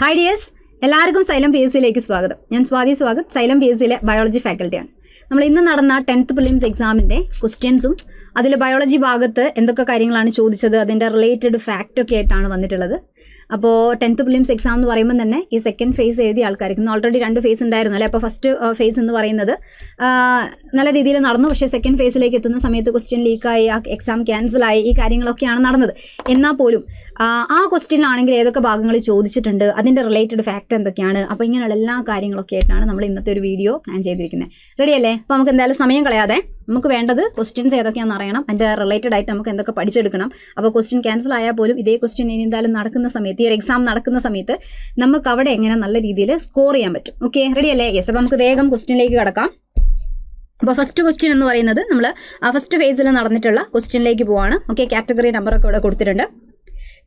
Hi dears, എല്ലാവർക്കും xylem P S സിയിലേക്ക് സ്വാഗതം. ഞാൻ സ്വാഗത്. സൈലം പി എസ് സിയിലെ ബയോളജി ഫാക്കൽറ്റിയാണ്. നമ്മൾ ഇന്ന് നടന്ന 10th പ്രിലിംസ് എക്സാമിൻ്റെ ക്വസ്റ്റ്യൻസും അതിൽ ബയോളജി ഭാഗത്ത് എന്തൊക്കെ കാര്യങ്ങളാണ് ചോദിച്ചത്, അതിൻ്റെ റിലേറ്റഡ് ഫാക്റ്റൊക്കെ ആയിട്ടാണ് വന്നിട്ടുള്ളത്. അപ്പോൾ 10th പ്രിലിംസ് എക്സാം എന്ന് പറയുമ്പോൾ തന്നെ ഈ സെക്കൻഡ് ഫേസ് എഴുതിയ ആൾക്കാർക്ക് ഇന്ന് ഓൾറെഡി 2 ഫേസ് ഉണ്ടായിരുന്നു അല്ലേ. അപ്പോൾ ഫസ്റ്റ് ഫേസ് എന്ന് പറയുന്നത് നല്ല രീതിയിൽ നടന്നു. പക്ഷേ സെക്കൻഡ് ഫേസിലേക്ക് എത്തുന്ന സമയത്ത് ക്വസ്റ്റ്യൻ ലീക്കായി, ആ എക്സാം ക്യാൻസലായി, ഈ കാര്യങ്ങളൊക്കെയാണ് നടന്നത്. എന്നാൽ പോലും ആ ക്വസ്റ്റ്യനിലാണെങ്കിൽ ഏതൊക്കെ ഭാഗങ്ങൾ ചോദിച്ചിട്ടുണ്ട്, അതിൻ്റെ റിലേറ്റഡ് ഫാക്റ്റ് എന്തൊക്കെയാണ്, അപ്പോൾ ഇങ്ങനെയുള്ള എല്ലാ കാര്യങ്ങളൊക്കെ ആയിട്ടാണ് നമ്മൾ ഇന്നത്തെ ഒരു വീഡിയോ പ്ലാൻ ചെയ്തിരിക്കുന്നത്. റെഡിയല്ലേ? അപ്പോൾ നമുക്ക് എന്തായാലും സമയം കളയാതെ നമുക്ക് വേണ്ടത് ക്വസ്റ്റ്യൻസ് ഏതൊക്കെയാണെന്ന് അറിയണം, അതിൻ്റെ റിലേറ്റഡ് ആയിട്ട് നമുക്ക് എന്തൊക്കെ പഠിച്ചെടുക്കണം. അപ്പോൾ ക്വസ്റ്റ്യൻ ക്യാൻസൽ ആയാൽ പോലും ഇതേ ക്വസ്റ്റ്യൻ ഇനി എന്തായാലും നടക്കുന്ന സമയത്ത്, ഈ ഒരു എക്സാം നടക്കുന്ന സമയത്ത് നമുക്ക് അവിടെ എങ്ങനെ നല്ല രീതിയിൽ സ്കോർ ചെയ്യാൻ പറ്റും. ഓക്കെ, റെഡിയല്ലേ? യെസ്. അപ്പോൾ നമുക്ക് വേഗം ക്വസ്റ്റ്യനിലേക്ക് കടക്കാം. അപ്പോൾ ഫസ്റ്റ് ക്വസ്റ്റ്യൻ എന്ന് പറയുന്നത് നമ്മൾ ഫസ്റ്റ് ഫേസിൽ നടന്നിട്ടുള്ള ക്വസ്റ്റ്യനിലേക്ക് പോവാണ്. ഓക്കെ, കാറ്റഗറി നമ്പറൊക്കെ ഇവിടെ കൊടുത്തിട്ടുണ്ട്.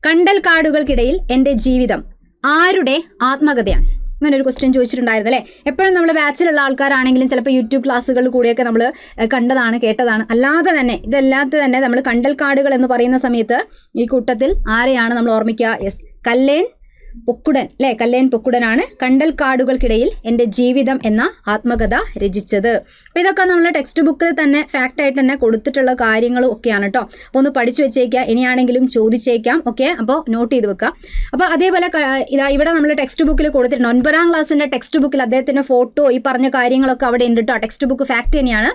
കണ്ടൽ കാടുകൾക്കിടയിൽ എൻ്റെ ജീവിതം ആരുടെ ആത്മകഥയാണ്? അങ്ങനെ ഒരു ക്വസ്റ്റ്യൻ ചോദിച്ചിട്ടുണ്ടായിരുന്നു അല്ലേ. എപ്പോഴും നമ്മൾ ബാച്ചിലുള്ള ആൾക്കാരാണെങ്കിലും ചിലപ്പോൾ യൂട്യൂബ് ക്ലാസ്സുകളിൽ കൂടിയൊക്കെ നമ്മൾ കണ്ടതാണ്, കേട്ടതാണ്. അല്ലാതെ തന്നെ ഇതല്ലാതെ തന്നെ നമ്മൾ കണ്ടൽ കാടുകൾ എന്ന് പറയുന്ന സമയത്ത് ഈ കൂട്ടത്തിൽ ആരെയാണ് നമ്മൾ ഓർമ്മിക്കുക? യെസ്, കല്ലേൻ പൊക്കുടൻ അല്ലേ. കല്ലേൻ പൊക്കുടനാണ് കണ്ടൽ കാടുകൾക്കിടയിൽ എൻ്റെ ജീവിതം എന്ന ആത്മകഥ രചിച്ചത്. അപ്പോൾ ഇതൊക്കെ നമ്മൾ ടെക്സ്റ്റ് ബുക്കിൽ തന്നെ ഫാക്റ്റായിട്ട് തന്നെ കൊടുത്തിട്ടുള്ള കാര്യങ്ങളും ഒക്കെയാണ് കേട്ടോ. അപ്പോൾ ഒന്ന് പഠിച്ചു വെച്ചേക്കുക, ഇനിയാണെങ്കിലും ചോദിച്ചേക്കാം. ഓക്കെ, അപ്പോൾ നോട്ട് ചെയ്ത് വെക്കുക. അപ്പോൾ അതേപോലെ ഇവിടെ നമ്മൾ ടെക്സ്റ്റ് ബുക്കിൽ കൊടുത്തിട്ടുണ്ട്. 9ാം ക്ലാസ്സിൻ്റെ ടെക്സ്റ്റ് ബുക്കിൽ അദ്ദേഹത്തിൻ്റെ ഫോട്ടോ, ഈ പറഞ്ഞ കാര്യങ്ങളൊക്കെ അവിടെ ഉണ്ട് കേട്ടോ. ടെക്സ്റ്റ് ബുക്ക് ഫാക്റ്റ് തന്നെയാണ്.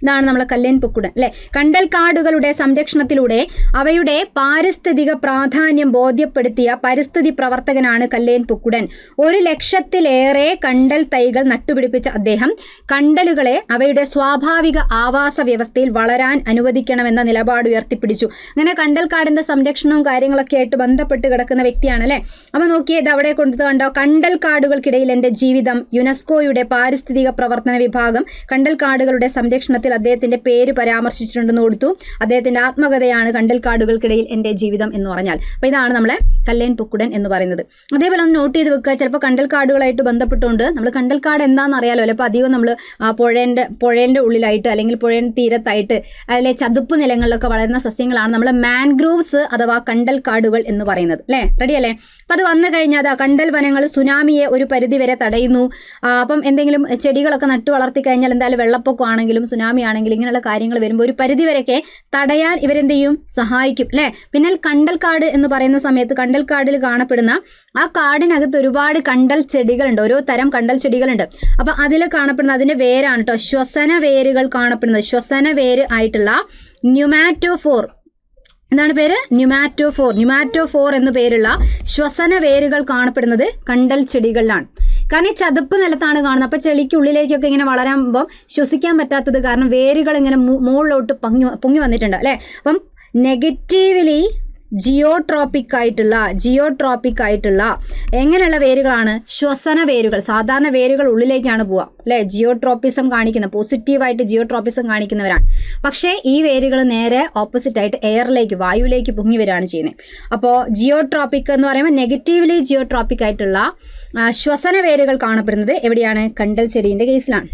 ഇതാണ് നമ്മളെ കല്ലേൻ പൊക്കുടൻ അല്ലെ. കണ്ടൽ കാടുകളുടെ സംരക്ഷണത്തിലൂടെ അവയുടെ പാരിസ്ഥിതിക പ്രാധാന്യം ബോധ്യപ്പെടുത്തിയ പരിസ്ഥിതി പ്രവർത്തകനാണ് കല്ലേൻ പൊക്കുടൻ. 100,000-ലേറെ കണ്ടൽ തൈകൾ നട്ടുപിടിപ്പിച്ച അദ്ദേഹം കണ്ടലുകളെ അവയുടെ സ്വാഭാവിക ആവാസ വ്യവസ്ഥയിൽ വളരാൻ അനുവദിക്കണമെന്ന നിലപാട് ഉയർത്തിപ്പിടിച്ചു. അങ്ങനെ കണ്ടൽ കാടിന്റെ സംരക്ഷണവും കാര്യങ്ങളൊക്കെ ആയിട്ട് ബന്ധപ്പെട്ട് കിടക്കുന്ന വ്യക്തിയാണ് അല്ലെ. അപ്പൊ നോക്കിയേ, ഇത് അവിടെ കൊണ്ടു കണ്ടോ, കണ്ടൽ കാടുകൾക്കിടയിൽ എൻ്റെ ജീവിതം. യുനെസ്കോയുടെ പാരിസ്ഥിതിക പ്രവർത്തന വിഭാഗം കണ്ടൽ കാടുകളുടെ സംരക്ഷണ അദ്ദേഹത്തിന്റെ പേര് പരാമർശിച്ചിട്ടുണ്ടെന്ന് കൊടുത്തു. അദ്ദേഹത്തിന്റെ ആത്മകഥയാണ് കണ്ടൽ കാടുകൾക്കിടയിൽ എൻ്റെ ജീവിതം എന്ന് പറഞ്ഞാൽ. അപ്പോൾ ഇതാണ് നമ്മളെ കല്ലേൻ പൊക്കുടൻ എന്ന് പറയുന്നത്. അതേപോലെ ഒന്ന് നോട്ട് ചെയ്ത് വെക്കുക. ചിലപ്പോൾ കണ്ടൽ കാടുകളായിട്ട് ബന്ധപ്പെട്ടുകൊണ്ട് നമ്മൾ കണ്ടൽ കാട് എന്താണെന്ന് അറിയാലോ അല്ലെ. അപ്പോൾ അധികം നമ്മൾ പുഴേൻ്റെ ഉള്ളിലായിട്ട് അല്ലെങ്കിൽ പുഴയുടെ തീരത്തായിട്ട് അതിലെ ചതുപ്പ് നിലങ്ങളിലൊക്കെ വളരുന്ന സസ്യങ്ങളാണ് നമ്മൾ മാൻഗ്രൂവ്സ് അഥവാ കണ്ടൽ കാടുകൾ എന്ന് പറയുന്നത് അല്ലേ. റെഡിയല്ലേ? അപ്പം അത് വന്നു കഴിഞ്ഞാൽ കണ്ടൽ വനങ്ങൾ സുനാമിയെ ഒരു പരിധി വരെ തടയുന്നു. അപ്പം എന്തെങ്കിലും ചെടികളൊക്കെ നട്ടു വളർത്തി കഴിഞ്ഞാൽ എന്തായാലും വെള്ളപ്പൊക്കം ആണെങ്കിലും സുനാമി ആണെങ്കിൽ ഇങ്ങനെയുള്ള കാര്യങ്ങൾ വരുമ്പോൾ ഒരു പരിധിവരെയൊക്കെ തടയാൻ ഇവരെന്ത് ചെയ്യും? സഹായിക്കും അല്ലേ. പിന്നെ കണ്ടൽ കാട് എന്ന് പറയുന്ന സമയത്ത് കണ്ടൽ കാടിൽ കാണപ്പെടുന്ന ആ കാടിനകത്ത് ഒരുപാട് കണ്ടൽ ചെടികളുണ്ട്, ഓരോ തരം കണ്ടൽ ചെടികളുണ്ട്. അപ്പൊ അതിൽ കാണപ്പെടുന്ന അതിന്റെ വേരാണ് കേട്ടോ ശ്വസന വേരുകൾ കാണപ്പെടുന്നത്. ശ്വസന വേര് ആയിട്ടുള്ള ന്യൂമാറ്റോഫോർ, എന്താണ് പേര്? ന്യൂമാറ്റോഫോർ എന്നു പേരുള്ള ശ്വസന വേരുകൾ കാണപ്പെടുന്നത് കണ്ടൽ ചെടികളിലാണ്. കാരണം ഈ ചതുപ്പ് നിലത്താണ് കാണുന്നത്. അപ്പോൾ ചെളിക്കുള്ളിലേക്കൊക്കെ ഇങ്ങനെ വളരാകുമ്പോൾ ശ്വസിക്കാൻ പറ്റാത്തത് കാരണം വേരുകൾ ഇങ്ങനെ മുകളിലോട്ട് പൊങ്ങി വന്നിട്ടുണ്ട് അല്ലേ. അപ്പം നെഗറ്റീവ്ലി ജിയോട്രോപ്പിക് ആയിട്ടുള്ള എങ്ങനെയുള്ള വേരുകളാണ്? ശ്വസന വേരുകൾ. സാധാരണ വേരുകൾ ഉള്ളിലേക്കാണ് പോവുക അല്ലേ, ജിയോട്രോപ്പിസം കാണിക്കുന്ന, പോസിറ്റീവായിട്ട് ജിയോട്രോപ്പിസം കാണിക്കുന്നവരാണ്. പക്ഷേ ഈ വേരുകൾ നേരെ ഓപ്പോസിറ്റായിട്ട് എയറിലേക്ക്, വായുവിലേക്ക് പൊങ്ങി വരികയാണ് ചെയ്യുന്നത്. അപ്പോൾ ജിയോട്രോപ്പിക് എന്ന് പറയുമ്പോൾ നെഗറ്റീവ്ലി ജിയോട്രോപ്പിക് ആയിട്ടുള്ള ശ്വസന വേരുകൾ കാണപ്പെടുന്നത് എവിടെയാണ്? കണ്ടൽ ചെടീൻ്റെ കേസിലാണ്.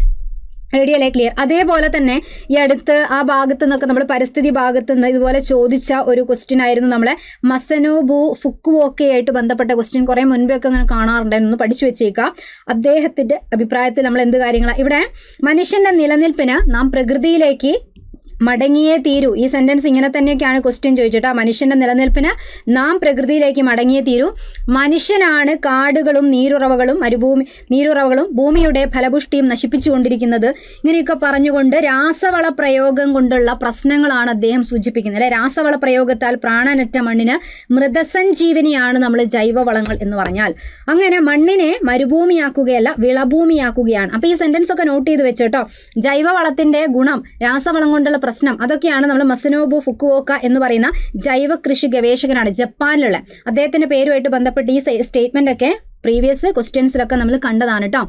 റെഡിയല്ലേ? ക്ലിയർ. അതേപോലെ തന്നെ ഈ അടുത്ത് ആ ഭാഗത്ത് നിന്നൊക്കെ നമ്മൾ പരിസ്ഥിതി ഭാഗത്ത് നിന്ന് ഇതുപോലെ ചോദിച്ച ഒരു ക്വസ്റ്റ്യൻ ആയിരുന്നു നമ്മളെ മസനോബു ഫുക്കുവോക്കെ ആയിട്ട് ബന്ധപ്പെട്ട ക്വസ്റ്റ്യൻ. കുറേ മുൻപൊക്കെ അങ്ങനെ കാണാറുണ്ടായിരുന്നു, പഠിച്ചു വെച്ചേക്കാം. അദ്ദേഹത്തിൻ്റെ അഭിപ്രായത്തിൽ നമ്മൾ എന്ത് കാര്യങ്ങളാണ് ഇവിടെ? മനുഷ്യന്റെ നിലനിൽപ്പിന് നാം പ്രകൃതിയിലേക്ക് മടങ്ങിയേ തീരൂ. ഈ സെന്റൻസ് ഇങ്ങനെ തന്നെയൊക്കെയാണ് ക്വസ്റ്റ്യൻ ചോദിച്ചിട്ട്. മനുഷ്യന്റെ നിലനിൽപ്പിന് നാം പ്രകൃതിയിലേക്ക് മടങ്ങിയേ തീരൂ. മനുഷ്യനാണ് കാടുകളും നീരുറവകളും ഭൂമിയുടെ ഫലപുഷ്ടിയും നശിപ്പിച്ചുകൊണ്ടിരിക്കുന്നത്. ഇങ്ങനെയൊക്കെ പറഞ്ഞുകൊണ്ട് രാസവള പ്രയോഗം കൊണ്ടുള്ള പ്രശ്നങ്ങളാണ് അദ്ദേഹം സൂചിപ്പിക്കുന്നത് അല്ലെ. രാസവള പ്രയോഗത്താൽ പ്രാണനറ്റ മണ്ണിന് മൃതസഞ്ജീവനിയാണ് നമ്മൾ ജൈവവളങ്ങൾ എന്ന് പറഞ്ഞാൽ. അങ്ങനെ മണ്ണിനെ മരുഭൂമിയാക്കുകയല്ല, വിളഭൂമിയാക്കുകയാണ്. അപ്പോൾ ഈ സെന്റൻസ് ഒക്കെ നോട്ട് ചെയ്ത് വെച്ചോട്ടോ. ജൈവവളത്തിന്റെ ഗുണം, രാസവളം കൊണ്ടുള്ള പ്രശ്നം, അതൊക്കെയാണ് നമ്മൾ മസനോബു ഫുക്കുവോക്ക എന്ന് പറയുന്ന ജൈവ കൃഷി ഗവേഷകനാണ്, ജപ്പാനിലുള്ള. അദ്ദേഹത്തിന്റെ പേരുമായിട്ട് ബന്ധപ്പെട്ട് ഈ സ്റ്റേറ്റ്മെന്റ് ഒക്കെ പ്രീവിയസ് ക്വസ്റ്റ്യൻസിലൊക്കെ നമ്മൾ കണ്ടതാണ് കേട്ടോ.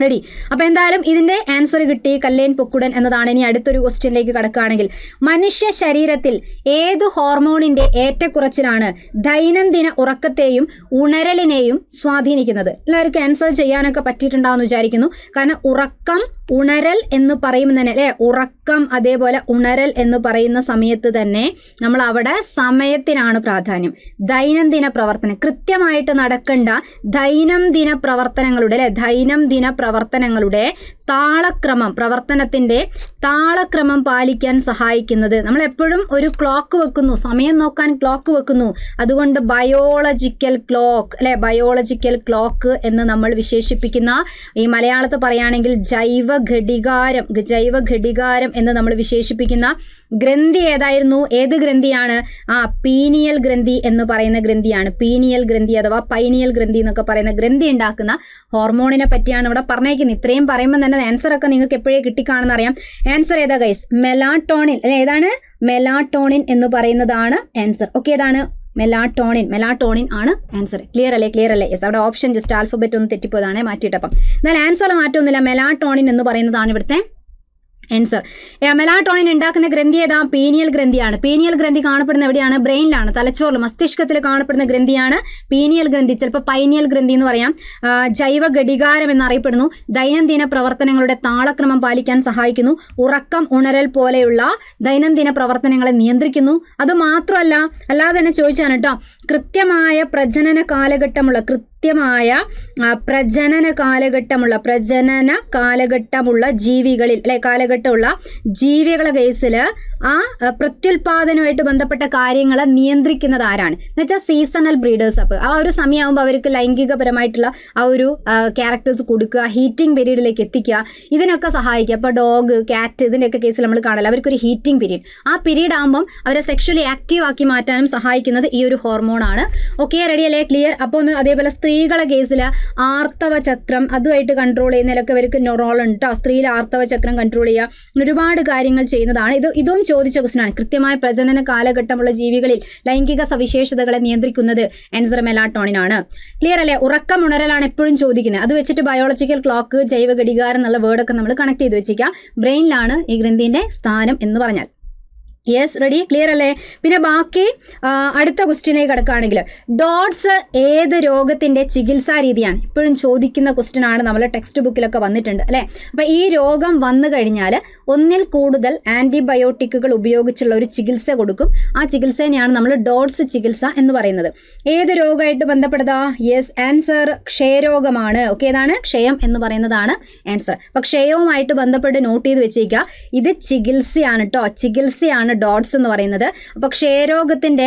റെഡി? അപ്പോൾ എന്തായാലും ഇതിന്റെ ആൻസർ കിട്ടി, കല്ലേൻ പൊക്കുടൻ എന്നതാണ്. ഇനി അടുത്തൊരു ക്വസ്റ്റ്യനിലേക്ക് കടക്കുകയാണെങ്കിൽ, മനുഷ്യ ശരീരത്തിൽ ഏത് ഹോർമോണിന്റെ ഏറ്റക്കുറച്ചിലാണ് ദൈനംദിന ഉറക്കത്തെയും ഉണരലിനെയും സ്വാധീനിക്കുന്നത്? എല്ലാവർക്കും ആൻസർ ചെയ്യാനൊക്കെ പറ്റിയിട്ടുണ്ടാവുമെന്ന് വിചാരിക്കുന്നു. കാരണം ഉറക്കം, ഉണരൽ എന്ന് പറയുമ്പോൾ തന്നെ അല്ലേ, ഉറക്കം അതേപോലെ ഉണരൽ എന്ന് പറയുന്ന സമയത്ത് തന്നെ നമ്മൾ അവിടെ സമയത്തിനാണ് പ്രാധാന്യം. ദൈനംദിന പ്രവർത്തനം, കൃത്യമായിട്ട് നടക്കേണ്ട ദൈനംദിന പ്രവർത്തനങ്ങളുടെ അല്ലെ, ദൈനംദിന പ്രവർത്തനങ്ങളുടെ താളക്രമം, പ്രവർത്തനത്തിന്റെ താളക്രമം പാലിക്കാൻ സഹായിക്കുന്നത്. നമ്മൾ എപ്പോഴും ഒരു ക്ലോക്ക് വെക്കുന്നു, സമയം നോക്കാൻ ക്ലോക്ക് വെക്കുന്നു. അതുകൊണ്ട് ബയോളജിക്കൽ ക്ലോക്ക് അല്ലെ, ബയോളജിക്കൽ ക്ലോക്ക് എന്ന് നമ്മൾ വിശേഷിപ്പിക്കുന്ന, ഈ മലയാളത്തിൽ പറയുകയാണെങ്കിൽ ജൈവ ഘടികാരം എന്ന് നമ്മൾ വിശേഷിപ്പിക്കുന്ന ഗ്രന്ഥി ഏതായിരുന്നു? ഏത് ഗ്രന്ഥിയാണ്? പീനിയൽ ഗ്രന്ഥി എന്ന് പറയുന്ന ഗ്രന്ഥിയാണ്. പീനിയൽ ഗ്രന്ഥി അഥവാ പൈനിയൽ ഗ്രന്ഥി എന്നൊക്കെ പറയുന്ന ഗ്രന്ഥി ഉണ്ടാക്കുന്ന ഹോർമോണിനെ പറ്റിയാണ് ഇവിടെ പറഞ്ഞേക്കുന്നത്. ഇത്രയും പറയുമ്പോൾ തന്നെ ആൻസർ ഒക്കെ നിങ്ങൾക്ക് എപ്പോഴേ കിട്ടിക്കാണെന്ന് അറിയാം. ആൻസർ ഏതാ ഗൈസ്? മെലാട്ടോണിൻ അല്ലെ, ഏതാണ്? മെലാട്ടോണിൻ എന്ന് പറയുന്നതാണ് ആൻസർ. ഓക്കെ, ഏതാണ്? മെലാട്ടോണിൻ ആണ് ആൻസർ. ക്ലിയർ അല്ലേ? യെസ്, അവിടെ ഓപ്ഷൻ ജസ്റ്റ് ആൽഫബറ്റ് ഒന്ന് തെറ്റിപ്പോയതാണേ, മാറ്റിയിട്ടപ്പം. എന്നാൽ ആൻസർ മാറ്റമൊന്നുമില്ല, മെലാട്ടോണിൻ എന്ന് പറയുന്നതാണ് ഇവിടുത്തെ ആൻസർ. മെലാട്ടോണിൻ ഉണ്ടാക്കുന്ന ഗ്രന്ഥി ഏതാ? പീനിയൽ ഗ്രന്ഥിയാണ്. പീനിയൽ ഗ്രന്ഥി കാണപ്പെടുന്ന എവിടെയാണ്? ബ്രെയിനിലാണ്, തലച്ചോറിൽ, മസ്തിഷ്കത്തിൽ കാണപ്പെടുന്ന ഗ്രന്ഥിയാണ് പീനിയൽ ഗ്രന്ഥി. ചിലപ്പോൾ പൈനിയൽ ഗ്രന്ഥി എന്ന് പറയാം. ജൈവ ഘടികാരം എന്നറിയപ്പെടുന്നു. ദൈനംദിന പ്രവർത്തനങ്ങളുടെ താളക്രമം പാലിക്കാൻ സഹായിക്കുന്നു. ഉറക്കം, ഉണരൽ പോലെയുള്ള ദൈനംദിന പ്രവർത്തനങ്ങളെ നിയന്ത്രിക്കുന്നു. അതുമാത്രമല്ല, അല്ലാതെ തന്നെ ചോദിച്ചാണ് കേട്ടോ, കൃത്യമായ പ്രജനന കാലഘട്ടമുള്ള ജീവികളിൽ അല്ലെ, കാലഘട്ടമുള്ള ജീവികളെ കേസിൽ ആ പ്രത്യുൽപാദനവുമായിട്ട് ബന്ധപ്പെട്ട കാര്യങ്ങളെ നിയന്ത്രിക്കുന്നത് ആരാണ് എന്ന് വെച്ചാൽ സീസണൽ ബ്രീഡേഴ്സ്. അപ്പോൾ ആ ഒരു സമയമാകുമ്പോൾ അവർക്ക് ലൈംഗികപരമായിട്ടുള്ള ആ ഒരു ക്യാരക്ടേഴ്സ് കൊടുക്കുക, ഹീറ്റിംഗ് പീരീഡിലേക്ക് എത്തിക്കുക, ഇതിനൊക്കെ സഹായിക്കുക. അപ്പോൾ ഡോഗ്, കാറ്റ് ഇതിൻ്റെയൊക്കെ കേസിൽ നമ്മൾ കാണാം, അവർക്കൊരു ഹീറ്റിംഗ് പീരീഡ്. ആ പീരീഡ് ആകുമ്പം അവരെ സെക്ഷലി ആക്റ്റീവ് ആക്കി മാറ്റാനും സഹായിക്കുന്നത് ഈ ഒരു ഹോർമോണാണ്. ഓക്കെ, റെഡി അല്ലേ? ക്ലിയർ? അപ്പോൾ ഒന്ന് അതേപോലെ സ്ത്രീകളെ കേസിൽ ആർത്തവ ചക്രം അതുമായിട്ട് കൺട്രോൾ ചെയ്യുന്നതിലൊക്കെ അവർക്ക് റോൾ ഉണ്ട് കേട്ടോ. സ്ത്രീയിൽ ആർത്തവ ചക്രം കൺട്രോൾ ചെയ്യുക, ഒരുപാട് കാര്യങ്ങൾ ചെയ്യുന്നതാണ്. ഇതും ചോദിച്ച ക്വസ്റ്റ്യനാണ്. കൃത്യമായ പ്രജനന കാലഘട്ടമുള്ള ജീവികളിൽ ലൈംഗിക സവിശേഷതകളെ നിയന്ത്രിക്കുന്നത് ആൻസർ മെലാട്ടോണിൻ ആണ്. ക്ലിയർ അല്ലേ? ഉറക്കം, ഉണരലാണ് എപ്പോഴും ചോദിക്കുന്നത്. അത് വെച്ചിട്ട് ബയോളജിക്കൽ ക്ലോക്ക്, ജൈവ ഘടികാരം എന്നുള്ള വേർഡൊക്കെ നമ്മൾ കണക്ട് ചെയ്ത് വെച്ചിരിക്കുക. ബ്രെയിനിലാണ് ഈ ഗ്രന്ഥിന്റെ സ്ഥാനം എന്ന് പറഞ്ഞാൽ. Yes, ready? ക്ലിയർ അല്ലേ? പിന്നെ ബാക്കി അടുത്ത ക്വസ്റ്റ്യനിലേക്ക് കിടക്കുകയാണെങ്കിൽ, ഡോട്ട്സ് ഏത് രോഗത്തിന്റെ ചികിത്സാ രീതിയാണ്? ഇപ്പോഴും ചോദിക്കുന്ന ക്വസ്റ്റ്യൻ ആണ്, നമ്മളെ ടെക്സ്റ്റ് ബുക്കിലൊക്കെ വന്നിട്ടുണ്ട് അല്ലേ. അപ്പോൾ ഈ രോഗം വന്നു കഴിഞ്ഞാൽ ഒന്നിൽ കൂടുതൽ ആന്റിബയോട്ടിക്കുകൾ ഉപയോഗിച്ചുള്ള ഒരു ചികിത്സ കൊടുക്കും. ആ ചികിത്സേനെയാണ് നമ്മൾ ഡോട്ട്സ് ചികിത്സ എന്ന് പറയുന്നത്. ഏത് രോഗമായിട്ട് ബന്ധപ്പെട്ടതാ? യെസ്, ആൻസർ ക്ഷയരോഗമാണ്. ഓക്കെ, ഏതാണ്? ക്ഷയം എന്ന് പറയുന്നതാണ് ആൻസർ. അപ്പോൾ ക്ഷയവുമായിട്ട് ബന്ധപ്പെട്ട് നോട്ട് ചെയ്ത് വെച്ചേക്കുക. ഇത് ചികിത്സയാണ് കേട്ടോ, ചികിത്സയാണ് ഡോട്ട്സ് എന്ന് പറയുന്നത്. അപ്പോൾ ക്ഷയരോഗത്തിന്റെ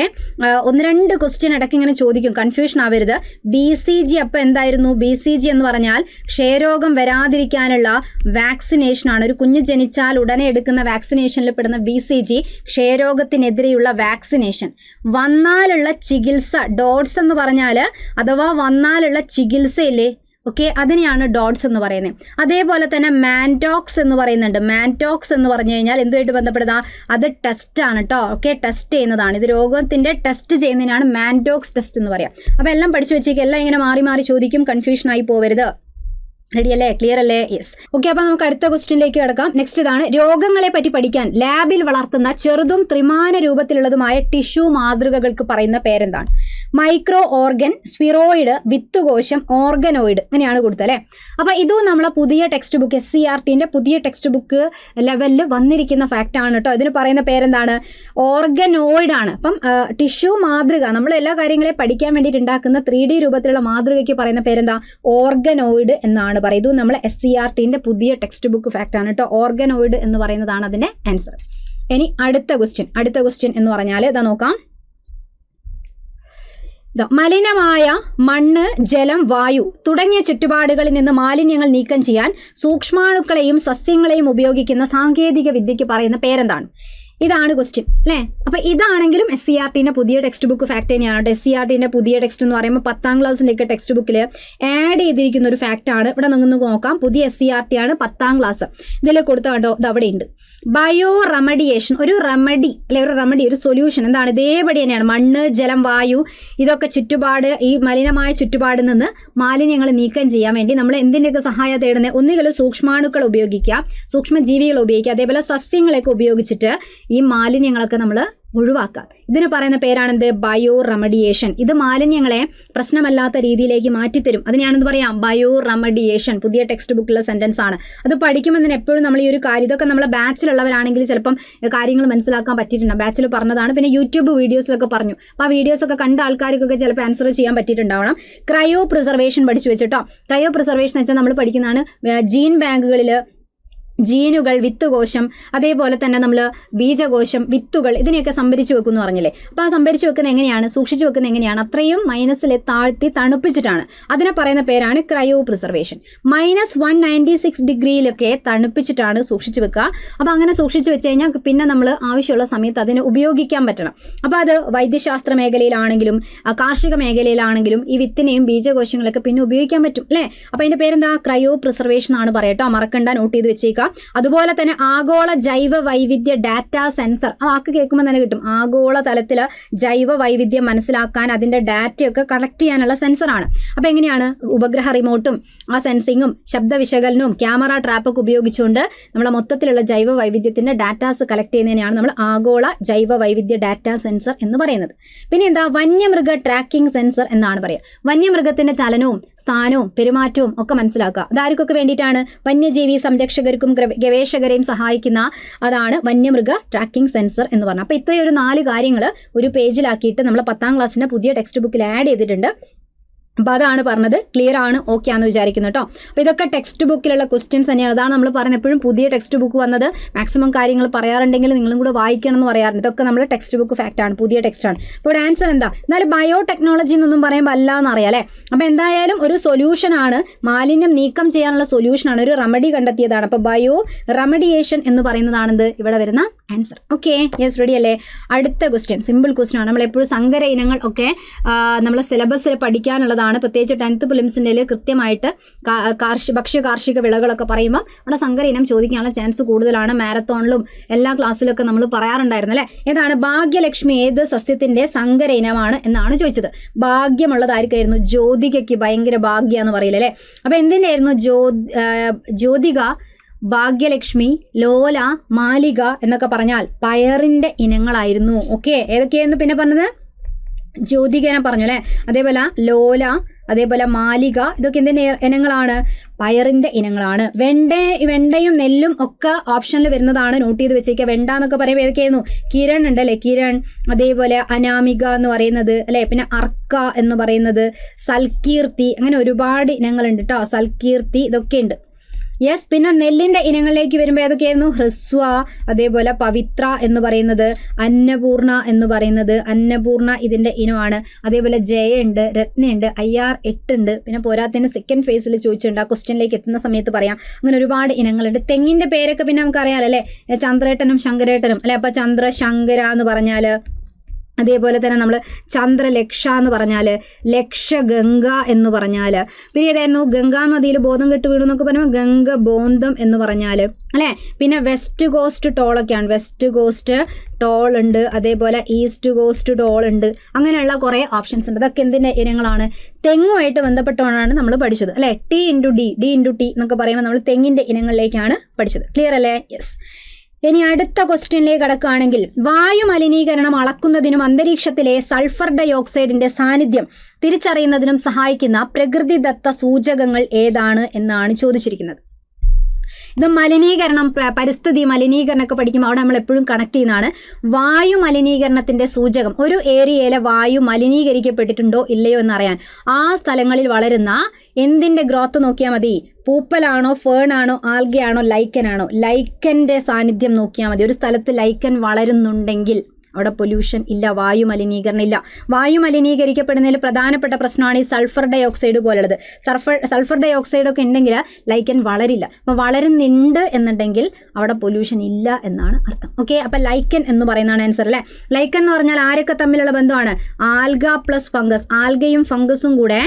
1-2 ക്വസ്റ്റ്യൻ ഇടയ്ക്ക് ഇങ്ങനെ ചോദിക്കും, കൺഫ്യൂഷൻ ആവരുത്. BCG അപ്പോൾ എന്തായിരുന്നു? BCG എന്ന് പറഞ്ഞാൽ ക്ഷയരോഗം വരാതിരിക്കാനുള്ള വാക്സിനേഷൻ ആണ്. ഒരു കുഞ്ഞ് ജനിച്ചാൽ ഉടനെ എടുക്കുന്ന വാക്സിനേഷനിൽ പെടുന്ന BCG ക്ഷയരോഗത്തിനെതിരെയുള്ള വാക്സിനേഷൻ. വന്നാലുള്ള ചികിത്സ ഡോട്ട്സ് എന്ന് പറഞ്ഞാൽ, അഥവാ വന്നാലുള്ള ചികിത്സയില്ലേ, ഓക്കെ, അതിനെയാണ് ഡോട്ട്സ് എന്ന് പറയുന്നത്. അതേപോലെ തന്നെ മാൻടോക്സ് എന്ന് പറയുന്നുണ്ട്. മാൻടോക്സ് എന്ന് പറഞ്ഞു കഴിഞ്ഞാൽ എന്തുമായിട്ട് ബന്ധപ്പെടുക? അത് ടെസ്റ്റ് ആണ് കേട്ടോ. ഓക്കെ, ടെസ്റ്റ് ചെയ്യുന്നതാണ്. ഇത് രോഗത്തിന്റെ ടെസ്റ്റ് ചെയ്യുന്നതിനാണ് മാൻടോക്സ് ടെസ്റ്റ് എന്ന് പറയാം. അപ്പോൾ എല്ലാം പഠിച്ചു വെച്ചേക്ക്, എല്ലാം ഇങ്ങനെ മാറി മാറി ചോദിക്കും, കൺഫ്യൂഷൻ ആയി പോവരുത്. റെഡി അല്ലേ? ക്ലിയർ അല്ലേ? യെസ്. ഓക്കെ, അപ്പോൾ നമുക്ക് അടുത്ത ക്വസ്റ്റ്യനിലേക്ക് കിടക്കാം. നെക്സ്റ്റ് ഇതാണ്, രോഗങ്ങളെ പറ്റി പഠിക്കാൻ ലാബിൽ വളർത്തുന്ന ചെറുതും ത്രിമാന രൂപത്തിലുള്ളതുമായ ടിഷ്യൂ മാതൃകകൾക്ക് പറയുന്ന പേരെന്താണ്? മൈക്രോ ഓർഗൻ, സ്പിറോയിഡ്, വിത്തുകോശം, ഓർഗനോയിഡ്, അങ്ങനെയാണ് കൊടുത്തത് അല്ലേ. അപ്പോൾ ഇതും നമ്മളെ പുതിയ ടെക്സ്റ്റ് ബുക്ക് SCERTന്റെ പുതിയ ടെക്സ്റ്റ് ബുക്ക് ലെവലിൽ വന്നിരിക്കുന്ന ഫാക്റ്റ് ആണ് കേട്ടോ. ഇതിന് പറയുന്ന പേരെന്താണ്? ഓർഗനോയിഡ് ആണ്. അപ്പം ടിഷ്യൂ മാതൃക, നമ്മൾ എല്ലാ കാര്യങ്ങളെയും പഠിക്കാൻ വേണ്ടിയിട്ട് ഉണ്ടാക്കുന്ന 3D രൂപത്തിലുള്ള മാതൃകയ്ക്ക് പറയുന്ന പേരെന്താ? ഓർഗനോയിഡ് എന്നാണ് പറയുന്നത്. ഇതും നമ്മളെ SCERTന്റെ പുതിയ ടെക്സ്റ്റ് ബുക്ക് ഫാക്റ്റ് ആണ് കേട്ടോ. ഓർഗനോയിഡ് എന്ന് പറയുന്നതാണ് അതിന്റെ ആൻസർ. ഇനി അടുത്ത ക്വസ്റ്റ്യൻ എന്ന് പറഞ്ഞാൽ ഇതാ നോക്കാം. മലിനമായ മണ്ണ്, ജലം, വായു തുടങ്ങിയ ചുറ്റുപാടുകളിൽ നിന്ന് മാലിന്യങ്ങൾ നീക്കം ചെയ്യാൻ സൂക്ഷ്മാണുക്കളെയും സസ്യങ്ങളെയും ഉപയോഗിക്കുന്ന സാങ്കേതിക വിദ്യയ്ക്ക് പറയുന്ന പേരെന്താണ്? ഇതാണ് ക്വസ്റ്റ്യൻ അല്ലേ. അപ്പോൾ ഇതാണെങ്കിലും SCERTന്റെ പുതിയ ടെക്സ്റ്റ് ബുക്ക് ഫാക്ട് തന്നെയാണ്. SCERTന്റെ പുതിയ ടെക്സ്റ്റ് എന്ന് പറയുമ്പോൾ 10ാം ക്ലാസ്സിൻ്റെയൊക്കെ ടെക്സ്റ്റ് ബുക്കിൽ ആഡ് ചെയ്തിരിക്കുന്ന ഒരു ഫാക്റ്റാണ്. ഇവിടെ നിങ്ങൾക്ക് നോക്കാം, പുതിയ SCERT ആണ് 10ാം ക്ലാസ്. ഇതിൽ കൊടുത്ത കണ്ടോ, ഇത് അവിടെ ഉണ്ട്. ബയോ റെമഡിയേഷൻ, ഒരു റെമഡി അല്ലെ, ഒരു സൊല്യൂഷൻ എന്താണ്? ഇതേപടി തന്നെയാണ്. മണ്ണ്, ജലം, വായു ഇതൊക്കെ ചുറ്റുപാട്, ഈ മലിനമായ ചുറ്റുപാടിൽ നിന്ന് മാലിന്യങ്ങൾ നീക്കം ചെയ്യാൻ വേണ്ടി നമ്മൾ എന്തിൻ്റെയൊക്കെ സഹായം തേടുന്നത്? ഒന്നുകിൽ സൂക്ഷ്മാണുക്കൾ ഉപയോഗിക്കുക, സൂക്ഷ്മജീവികൾ ഉപയോഗിക്കുക, അതേപോലെ സസ്യങ്ങളൊക്കെ ഉപയോഗിച്ചിട്ട് ഈ മാലിന്യങ്ങളൊക്കെ നമ്മൾ ഒഴിവാക്കുക. ഇതിന് പറയുന്ന പേരാണെന്ത്? Bio remediation. ഇത് മാലിന്യങ്ങളെ പ്രശ്നമല്ലാത്ത രീതിയിലേക്ക് മാറ്റിത്തരും. അതിനെയാണെന്ന് പറയാം ബയോ റെമഡിയേഷൻ. പുതിയ ടെക്സ്റ്റ് ബുക്കിലുള്ള സെന്റൻസ് ആണ്. അത് പഠിക്കുമ്പോൾ തന്നെ എപ്പോഴും നമ്മൾ ഈ ഒരു കാര്യം, ഇതൊക്കെ നമ്മളെ ബാച്ചിലുള്ളവരാണെങ്കിൽ ചിലപ്പം കാര്യങ്ങൾ മനസ്സിലാക്കാൻ പറ്റിയിട്ടുണ്ട്. ബാച്ചിൽ പറഞ്ഞതാണ്, പിന്നെ യൂട്യൂബ് വീഡിയോസിലൊക്കെ പറഞ്ഞു. അപ്പോൾ ആ വീഡിയോസൊക്കെ കണ്ട ആൾക്കാർക്കൊക്കെ ചിലപ്പോൾ ആൻസർ ചെയ്യാൻ പറ്റിയിട്ടുണ്ടാവണം. ക്രയോ പ്രിസർവേഷൻ പഠിച്ചു വെച്ചിട്ടോ. ക്രയോ പ്രിസർവേഷൻ എന്ന് വെച്ചാൽ നമ്മൾ പഠിക്കുന്നതാണ് ജീൻ ബാങ്കുകളിൽ ജീനുകൾ, വിത്തുകോശം, അതേപോലെ തന്നെ നമ്മൾ ബീജകോശം, വിത്തുകൾ ഇതിനെയൊക്കെ സംഭരിച്ചു വെക്കുമെന്ന് പറഞ്ഞില്ലേ. അപ്പോൾ ആ സംഭരിച്ചു വെക്കുന്നത് എങ്ങനെയാണ്, സൂക്ഷിച്ചു വെക്കുന്നത് എങ്ങനെയാണ്? അത്രയും മൈനസിൽ താഴ്ത്തി തണുപ്പിച്ചിട്ടാണ്. അതിനെ പറയുന്ന പേരാണ് ക്രയോ പ്രിസർവേഷൻ. -196 ഡിഗ്രിയിലൊക്കെ തണുപ്പിച്ചിട്ടാണ് സൂക്ഷിച്ചു വെക്കുക. അപ്പോൾ അങ്ങനെ സൂക്ഷിച്ചു വെച്ച് കഴിഞ്ഞാൽ പിന്നെ നമ്മൾ ആവശ്യമുള്ള സമയത്ത് അതിനെ ഉപയോഗിക്കാൻ പറ്റണം. അപ്പോൾ അത് വൈദ്യശാസ്ത്ര മേഖലയിലാണെങ്കിലും കാർഷിക മേഖലയിലാണെങ്കിലും ഈ വിത്തിനെയും ബീജകോശങ്ങളൊക്കെ പിന്നെ ഉപയോഗിക്കാൻ പറ്റും അല്ലേ. അപ്പോൾ അതിൻ്റെ പേരെന്താ? ക്രയോ പ്രിസർവേഷൻ ആണ് പറയട്ടോ. മറക്കണ്ട, നോട്ട് ചെയ്ത് വെച്ചേക്കാം. അതുപോലെ തന്നെ ആഗോള ജൈവ വൈവിധ്യ ഡാറ്റാ സെൻസർ, ആ വാക്ക് കേൾക്കുമ്പോൾ തന്നെ കിട്ടും. ആഗോള തലത്തിൽ ജൈവ വൈവിധ്യം മനസ്സിലാക്കാൻ അതിൻ്റെ ഡാറ്റയൊക്കെ കളക്ട് ചെയ്യാനുള്ള സെൻസറാണ്. അപ്പോൾ എങ്ങനെയാണ്? ഉപഗ്രഹ റിമോട്ടും ആ സെൻസിങ്ങും ശബ്ദ വിശകലനവും ക്യാമറ ട്രാപ്പൊക്കെ ഉപയോഗിച്ചുകൊണ്ട് നമ്മളെ മൊത്തത്തിലുള്ള ജൈവ വൈവിധ്യത്തിൻ്റെ ഡാറ്റാസ് കളക്ട് ചെയ്യുന്നതിനെയാണ് നമ്മൾ ആഗോള ജൈവ വൈവിധ്യ ഡാറ്റാ സെൻസർ എന്ന് പറയുന്നത്. പിന്നെ എന്താ? വന്യമൃഗ ട്രാക്കിംഗ് സെൻസർ എന്നാണ് പറയുക. വന്യമൃഗത്തിൻ്റെ ചലനവും സ്ഥാനവും പെരുമാറ്റവും ഒക്കെ മനസ്സിലാക്കുക. അതാർക്കൊക്കെ വേണ്ടിയിട്ടാണ്? വന്യജീവി സംരക്ഷകർക്കും ഗവേഷകരെയും സഹായിക്കുന്ന അതാണ് വന്യമൃഗ ട്രാക്കിംഗ് സെൻസർ എന്ന് പറഞ്ഞാൽ. അപ്പോൾ ഇത്രയും ഒരു 4 കാര്യങ്ങൾ ഒരു പേജിലാക്കിയിട്ട് നമ്മൾ 10ാം ക്ലാസ്സിൻ്റെ പുതിയ ടെക്സ്റ്റ് ബുക്കിൽ ആഡ് ചെയ്തിട്ടുണ്ട്. അപ്പോൾ അതാണ് പറഞ്ഞത്. ക്ലിയർ ആണ്, ഓക്കെ ആണെന്ന് വിചാരിക്കുന്നു കേട്ടോ. അപ്പോൾ ഇതൊക്കെ ടെക്സ്റ്റ് ബുക്കിലുള്ള ക്വസ്റ്റ്യൻസ് തന്നെയാണ്. അതാണ് നമ്മൾ പറയുന്നത്, എപ്പോഴും പുതിയ ടെക്സ്റ്റ് ബുക്ക് വന്നത് മാക്സിമം കാര്യങ്ങൾ പറയാറുണ്ടെങ്കിൽ നിങ്ങളും കൂടെ വായിക്കണം എന്ന് പറയാറുണ്ട്. ഇതൊക്കെ നമ്മൾ ടെക്സ്റ്റ് ബുക്ക് ഫാക്റ്റാണ്, പുതിയ ടെക്സ്റ്റാണ്. അപ്പോൾ ഇവിടെ ആൻസർ എന്താ? എന്നാലും ബയോടെക്നോളജി എന്നൊന്നും പറയുമ്പോൾ അല്ല എന്നറിയാം അല്ലേ. അപ്പോൾ എന്തായാലും ഒരു സൊല്യൂഷനാണ്, മാലിന്യം നീക്കം ചെയ്യാനുള്ള സൊല്യൂഷനാണ്, ഒരു റെമഡി കണ്ടെത്തിയതാണ്. അപ്പോൾ ബയോ റെമഡിയേഷൻ എന്ന് പറയുന്നതാണെന്ത് ഇവിടെ വരുന്ന ആൻസർ. ഓക്കെ, യെസ്, റെഡി അല്ലേ? അടുത്ത ക്വസ്റ്റ്യൻ സിമ്പിൾ ക്വസ്റ്റ്യൻ ആണ്. നമ്മളെപ്പോഴും സങ്കര ഇനങ്ങൾ ഒക്കെ നമ്മളെ സിലബസിൽ പഠിക്കാനുള്ളതാണ്. പ്രത്യേകിച്ച് 10th പ്രിലിംസിൻ്റെ കൃത്യമായിട്ട് ഭക്ഷ്യ കാർഷിക വിളകളൊക്കെ പറയുമ്പോൾ അവിടെ സങ്കര ഇനം ചോദിക്കാനുള്ള ചാൻസ് കൂടുതലാണ്. മാരത്തോണിലും എല്ലാ ക്ലാസ്സിലൊക്കെ നമ്മൾ പറയാറുണ്ടായിരുന്നു അല്ലേ. ഏതാണ്? ഭാഗ്യലക്ഷ്മി ഏത് സസ്യത്തിൻ്റെ സങ്കര ഇനമാണ് എന്നാണ് ചോദിച്ചത്. ഭാഗ്യമുള്ളതായിരിക്കായിരുന്നു. ജ്യോതികയ്ക്ക് ഭയങ്കര ഭാഗ്യ എന്ന് പറയില്ല അല്ലേ. അപ്പോൾ എന്തിൻ്റെ ആയിരുന്നു? ജ്യോതിക, ഭാഗ്യലക്ഷ്മി, ലോല, മാലിക എന്നൊക്കെ പറഞ്ഞാൽ പയറിൻ്റെ ഇനങ്ങളായിരുന്നു. ഓക്കെ, ഏതൊക്കെയായിരുന്നു പിന്നെ പറഞ്ഞത്? ജ്യോതികനെ പറഞ്ഞു അല്ലേ. അതേപോലെ ലോല, അതേപോലെ മാലിക, ഇതൊക്കെ എന്തിൻ്റെ ഇനങ്ങളാണ്? പയറിൻ്റെ ഇനങ്ങളാണ്. വെണ്ടയും നെല്ലും ഒക്കെ ഓപ്ഷനിൽ വരുന്നതാണ്, നോട്ട് ചെയ്ത് വെച്ചേക്കുക. വെണ്ട എന്നൊക്കെ പറയുമ്പോൾ ഏതൊക്കെയായിരുന്നു? കിരൺ ഉണ്ട് അല്ലേ, കിരൺ. അതേപോലെ അനാമിക എന്ന് പറയുന്നത് അല്ലേ, പിന്നെ അർക്ക എന്ന് പറയുന്നത്, സൽകീർത്തി, അങ്ങനെ ഒരുപാട് ഇനങ്ങളുണ്ട് കേട്ടോ. സൽകീർത്തി ഇതൊക്കെ ഉണ്ട്. യെസ്, പിന്നെ നെല്ലിൻ്റെ ഇനങ്ങളിലേക്ക് വരുമ്പോൾ ഏതൊക്കെയായിരുന്നു? ഹ്രസ്വ, അതേപോലെ പവിത്ര എന്ന് പറയുന്നത്, അന്നപൂർണ എന്ന് പറയുന്നത്, അന്നപൂർണ ഇതിൻ്റെ ഇനമാണ്. അതേപോലെ ജയുണ്ട്, രത്നയുണ്ട്, IR 8 ഉണ്ട്. പിന്നെ പോരാത്തതിന് സെക്കൻഡ് ഫേസിൽ ചോദിച്ചിട്ടുണ്ട്, ആ ക്വസ്റ്റ്യനിലേക്ക് എത്തുന്ന സമയത്ത് പറയാം. അങ്ങനെ ഒരുപാട് ഇനങ്ങളുണ്ട്. തെങ്ങിൻ്റെ പേരൊക്കെ പിന്നെ നമുക്കറിയാമല്ലോ അല്ലേ, ചന്ദ്രേട്ടനും ശങ്കരേട്ടനും അല്ലേ. അപ്പോൾ ചന്ദ്ര ശങ്കര എന്ന് പറഞ്ഞാൽ, അതേപോലെ തന്നെ നമ്മൾ ചന്ദ്രലക്ഷ എന്ന് പറഞ്ഞാൽ, ലക്ഷഗംഗ എന്ന് പറഞ്ഞാൽ, പിന്നെ ഏതായിരുന്നു? ഗംഗാ നദിയിൽ ബോധം കെട്ട് വീണു എന്നൊക്കെ പറയുമ്പോൾ ഗംഗ ബോന്ധം എന്ന് പറഞ്ഞാൽ അല്ലേ. പിന്നെ വെസ്റ്റ് കോസ്റ്റ് ടോളൊക്കെയാണ്. വെസ്റ്റ് കോസ്റ്റ് ടോൾ ഉണ്ട്, അതേപോലെ ഈസ്റ്റ് കോസ്റ്റ് ടോൾ ഉണ്ട്. അങ്ങനെയുള്ള കുറേ ഓപ്ഷൻസ് ഉണ്ട്. അതൊക്കെ എന്തിൻ്റെ ഇനങ്ങളാണ്? തെങ്ങുമായിട്ട് ബന്ധപ്പെട്ടാണ് നമ്മൾ പഠിച്ചത് അല്ലേ. T × D എന്നൊക്കെ പറയുമ്പോൾ നമ്മൾ തെങ്ങിൻ്റെ ഇനങ്ങളിലേക്കാണ് പഠിച്ചത്. ക്ലിയർ അല്ലേ? യെസ്. ഇനി അടുത്ത ക്വസ്റ്റ്യനിലേക്ക് കടക്കുകയാണെങ്കിൽ, വായു മലിനീകരണം അളക്കുന്നതിനും അന്തരീക്ഷത്തിലെ സൾഫർ ഡൈ ഓക്സൈഡിന്റെ സാന്നിധ്യം തിരിച്ചറിയുന്നതിനും സഹായിക്കുന്ന പ്രകൃതിദത്ത സൂചകങ്ങൾ ഏതാണ് എന്നാണ് ചോദിച്ചിരിക്കുന്നത്. ഇത് മലിനീകരണം, പരിസ്ഥിതി മലിനീകരണമൊക്കെ പഠിക്കുമ്പോൾ അവിടെ നമ്മൾ എപ്പോഴും കണക്ട് ചെയ്യുന്നതാണ്. വായു മലിനീകരണത്തിൻ്റെ സൂചകം, ഒരു ഏരിയയിലെ വായു മലിനീകരിക്കപ്പെട്ടിട്ടുണ്ടോ ഇല്ലയോ എന്നറിയാൻ ആ സ്ഥലങ്ങളിൽ വളരുന്ന എന്തിൻ്റെ ഗ്രോത്ത് നോക്കിയാൽ മതി? പൂപ്പലാണോ, ഫേണാണോ, ആൽഗയാണോ, ലൈക്കനാണോ? ലൈക്കൻ്റെ സാന്നിധ്യം നോക്കിയാൽ മതി. ഒരു സ്ഥലത്ത് ലൈക്കൻ വളരുന്നുണ്ടെങ്കിൽ അവിടെ പൊല്യൂഷൻ ഇല്ല, വായു മലിനീകരണം ഇല്ല. വായു മലിനീകരിക്കപ്പെടുന്നതിൽ പ്രധാനപ്പെട്ട പ്രശ്നമാണ് ഈ സൾഫർ ഡൈ ഓക്സൈഡ് പോലുള്ളത്. സൾഫർ ഡൈ ഓക്സൈഡ് ഒക്കെ ഉണ്ടെങ്കിൽ ലൈക്കൻ വളരില്ല. അപ്പോൾ വളരുന്നുണ്ട് എന്നുണ്ടെങ്കിൽ അവിടെ പൊല്യൂഷൻ ഇല്ല എന്നാണ് അർത്ഥം. ഓക്കെ, അപ്പം ലൈക്കൻ എന്ന് പറയുന്നതാണ് ആൻസർ അല്ലേ. ലൈക്കൻ എന്ന് പറഞ്ഞാൽ ആരൊക്കെ തമ്മിലുള്ള ബന്ധമാണ്? Alga plus fungus. ആൽഗയും ഫംഗസും കൂടെ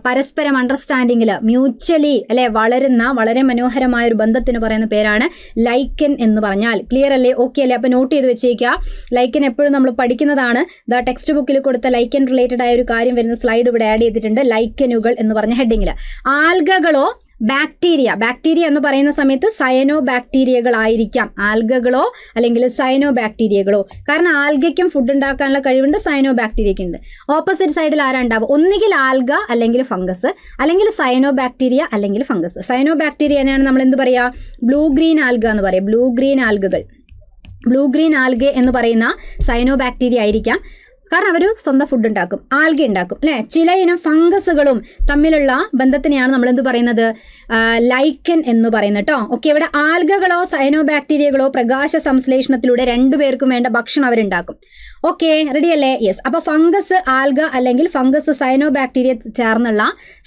പരസ്പരം അണ്ടർസ്റ്റാൻഡിങ്ങിൽ മ്യൂച്വലി അല്ലെ വളരുന്ന വളരെ മനോഹരമായ ഒരു ബന്ധത്തിന് പറയുന്ന പേരാണ് ലൈക്കൻ എന്ന് പറഞ്ഞാൽ. ക്ലിയർ അല്ലേ? ഓക്കെ അല്ലേ? അപ്പം നോട്ട് ചെയ്ത് വെച്ചേക്കുക. ലൈക്കൻ എപ്പോഴും നമ്മൾ പഠിക്കുന്നതാണ്. ടെക്സ്റ്റ് ബുക്കിൽ കൊടുത്ത ലൈക്കൻ റിലേറ്റഡ് ആയ ഒരു കാര്യം വരുന്ന സ്ലൈഡ് ഇവിടെ ആഡ് ചെയ്തിട്ടുണ്ട്. ലൈക്കനുകൾ എന്ന് പറഞ്ഞ ഹെഡിങ്ങിൽ. ആൽഗകളോ ബാക്ടീരിയ എന്ന് പറയുന്ന സമയത്ത് സയനോ ബാക്ടീരിയകളായിരിക്കാം. ആൽഗകളോ അല്ലെങ്കിൽ സയനോ ബാക്ടീരിയകളോ. കാരണം ആൽഗയ്ക്കും ഫുഡ് ഉണ്ടാക്കാനുള്ള കഴിവുണ്ട്, സയനോ ബാക്ടീരിയയ്ക്ക് ഉണ്ട്. ഓപ്പോസിറ്റ് സൈഡിൽ ആരാ ഉണ്ടാവുക? ഒന്നുകിൽ ആൽഗ അല്ലെങ്കിൽ ഫംഗസ്, അല്ലെങ്കിൽ സയനോ ബാക്ടീരിയ അല്ലെങ്കിൽ ഫംഗസ്. സയനോ ബാക്ടീരിയനെയാണ് നമ്മൾ എന്ത് പറയുക? ബ്ലൂ ഗ്രീൻ ആൽഗ എന്ന് പറയുക. ബ്ലൂ ഗ്രീൻ ആൽഗെ എന്ന് പറയുന്ന സയനോ ബാക്ടീരിയ ആയിരിക്കാം. കാരണം അവർ സ്വന്തം ഫുഡ് ഉണ്ടാക്കും, ആൽഗ ഉണ്ടാക്കും അല്ലേ. ചില ഇനം ഫംഗസുകളും തമ്മിലുള്ള ബന്ധത്തിനെയാണ് നമ്മൾ എന്ത് പറയുന്നത്? ലൈക്കൻ എന്ന് പറയുന്നത് കേട്ടോ. ഓക്കെ, ഇവിടെ ആൽഗകളോ സയനോ ബാക്ടീരിയകളോ പ്രകാശ സംശ്ലേഷണത്തിലൂടെ രണ്ടുപേർക്കും വേണ്ട ഭക്ഷണം അവരുണ്ടാക്കും. ഓക്കെ, റെഡി അല്ലേ? യെസ്. അപ്പോൾ ഫംഗസ് ആൽഗ അല്ലെങ്കിൽ ഫംഗസ് സയനോ ബാക്ടീരിയ ചേർന്നുള്ള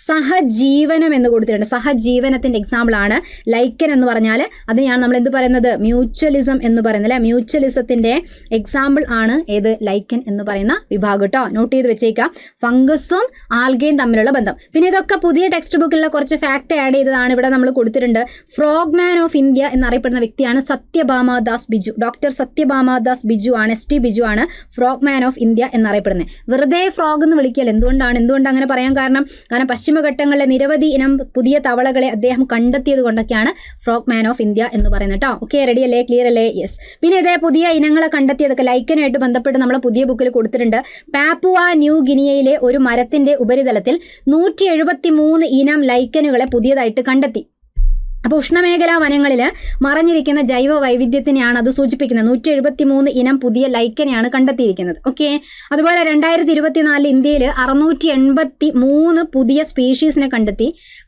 സഹജീവനം എന്ന് കൊടുത്തിട്ടുണ്ട്. സഹജീവനത്തിന്റെ എക്സാമ്പിൾ ആണ് ലൈക്കൻ എന്ന് പറഞ്ഞാൽ. അതിനെയാണ് നമ്മൾ എന്ത് പറയുന്നത്? മ്യൂച്വലിസം എന്ന് പറയുന്നത് അല്ലേ. മ്യൂച്വലിസത്തിന്റെ എക്സാമ്പിൾ ആണ് ഏത്? ലൈക്കൻ എന്ന് പറയുന്ന വിഭാഗം കേട്ടോ. നോട്ട് ചെയ്ത് വെച്ചേക്കാം. ഫംഗസും ആൽഗയും തമ്മിലുള്ള ബന്ധം. പിന്നെ ഇതൊക്കെ പുതിയ ടെക്സ്റ്റ് ബുക്കിലുള്ള കുറച്ച് ഫാക്ട് ആഡ് ചെയ്തതാണ് ഇവിടെ നമ്മൾ കൊടുത്തിട്ടുണ്ട്. ഫ്രോഗ്മാൻ ഓഫ് ഇന്ത്യ എന്നറിയപ്പെടുന്ന വ്യക്തിയാണ് സത്യഭാമാദാസ് ബിജു. ഡോക്ടർ സത്യഭാമാദാസ് ബിജു ആണ്, ST ബിജു ആണ് ഫ്രോഗ്മാൻ ഓഫ് ഇന്ത്യ എന്നറിയപ്പെടുന്നത്. വെറുതെ ഫ്രോഗ് എന്ന് വിളിക്കൽ എന്തുകൊണ്ട് അങ്ങനെ പറയാൻ കാരണം പശ്ചിമഘട്ടങ്ങളിലെ നിരവധി ഇനം പുതിയ തവളകളെ അദ്ദേഹം കണ്ടെത്തിയത് കൊണ്ടൊക്കെയാണ് ഫ്രോഗ്മാൻ ഓഫ് ഇന്ത്യ എന്ന് പറയുന്നത് കേട്ടോ. ഓക്കെ, റെഡി അല്ലേ? ക്ലിയർ അല്ലേ? യെസ്. പിന്നെ ഇതേ പുതിയ ഇനങ്ങളെ കണ്ടെത്തിയതൊക്കെ ലൈക്കനായിട്ട് ബന്ധപ്പെട്ട് നമ്മളെ പുതിയ ബുക്കിൽ കൊടുത്തിട്ടുണ്ട്. പാപ്പുവ ന്യൂ ഗിനിയയിലെ ഒരു മരത്തിന്റെ ഉപരിതലത്തിൽ 173 ഇനം ലൈക്കനുകളെ പുതിയതായിട്ട് കണ്ടെത്തി. അപ്പോൾ ഉഷ്ണമേഖലാ വനങ്ങളിൽ മറഞ്ഞിരിക്കുന്ന ജൈവ വൈവിധ്യത്തിനെയാണ് അത് സൂചിപ്പിക്കുന്നത്. 173 ഇനം പുതിയ ലൈക്കനെയാണ് കണ്ടെത്തിയിരിക്കുന്നത്. ഓക്കെ, അതുപോലെ 2024 ഇന്ത്യയിൽ 683 പുതിയ സ്പീഷീസിനെ കണ്ടെത്തി.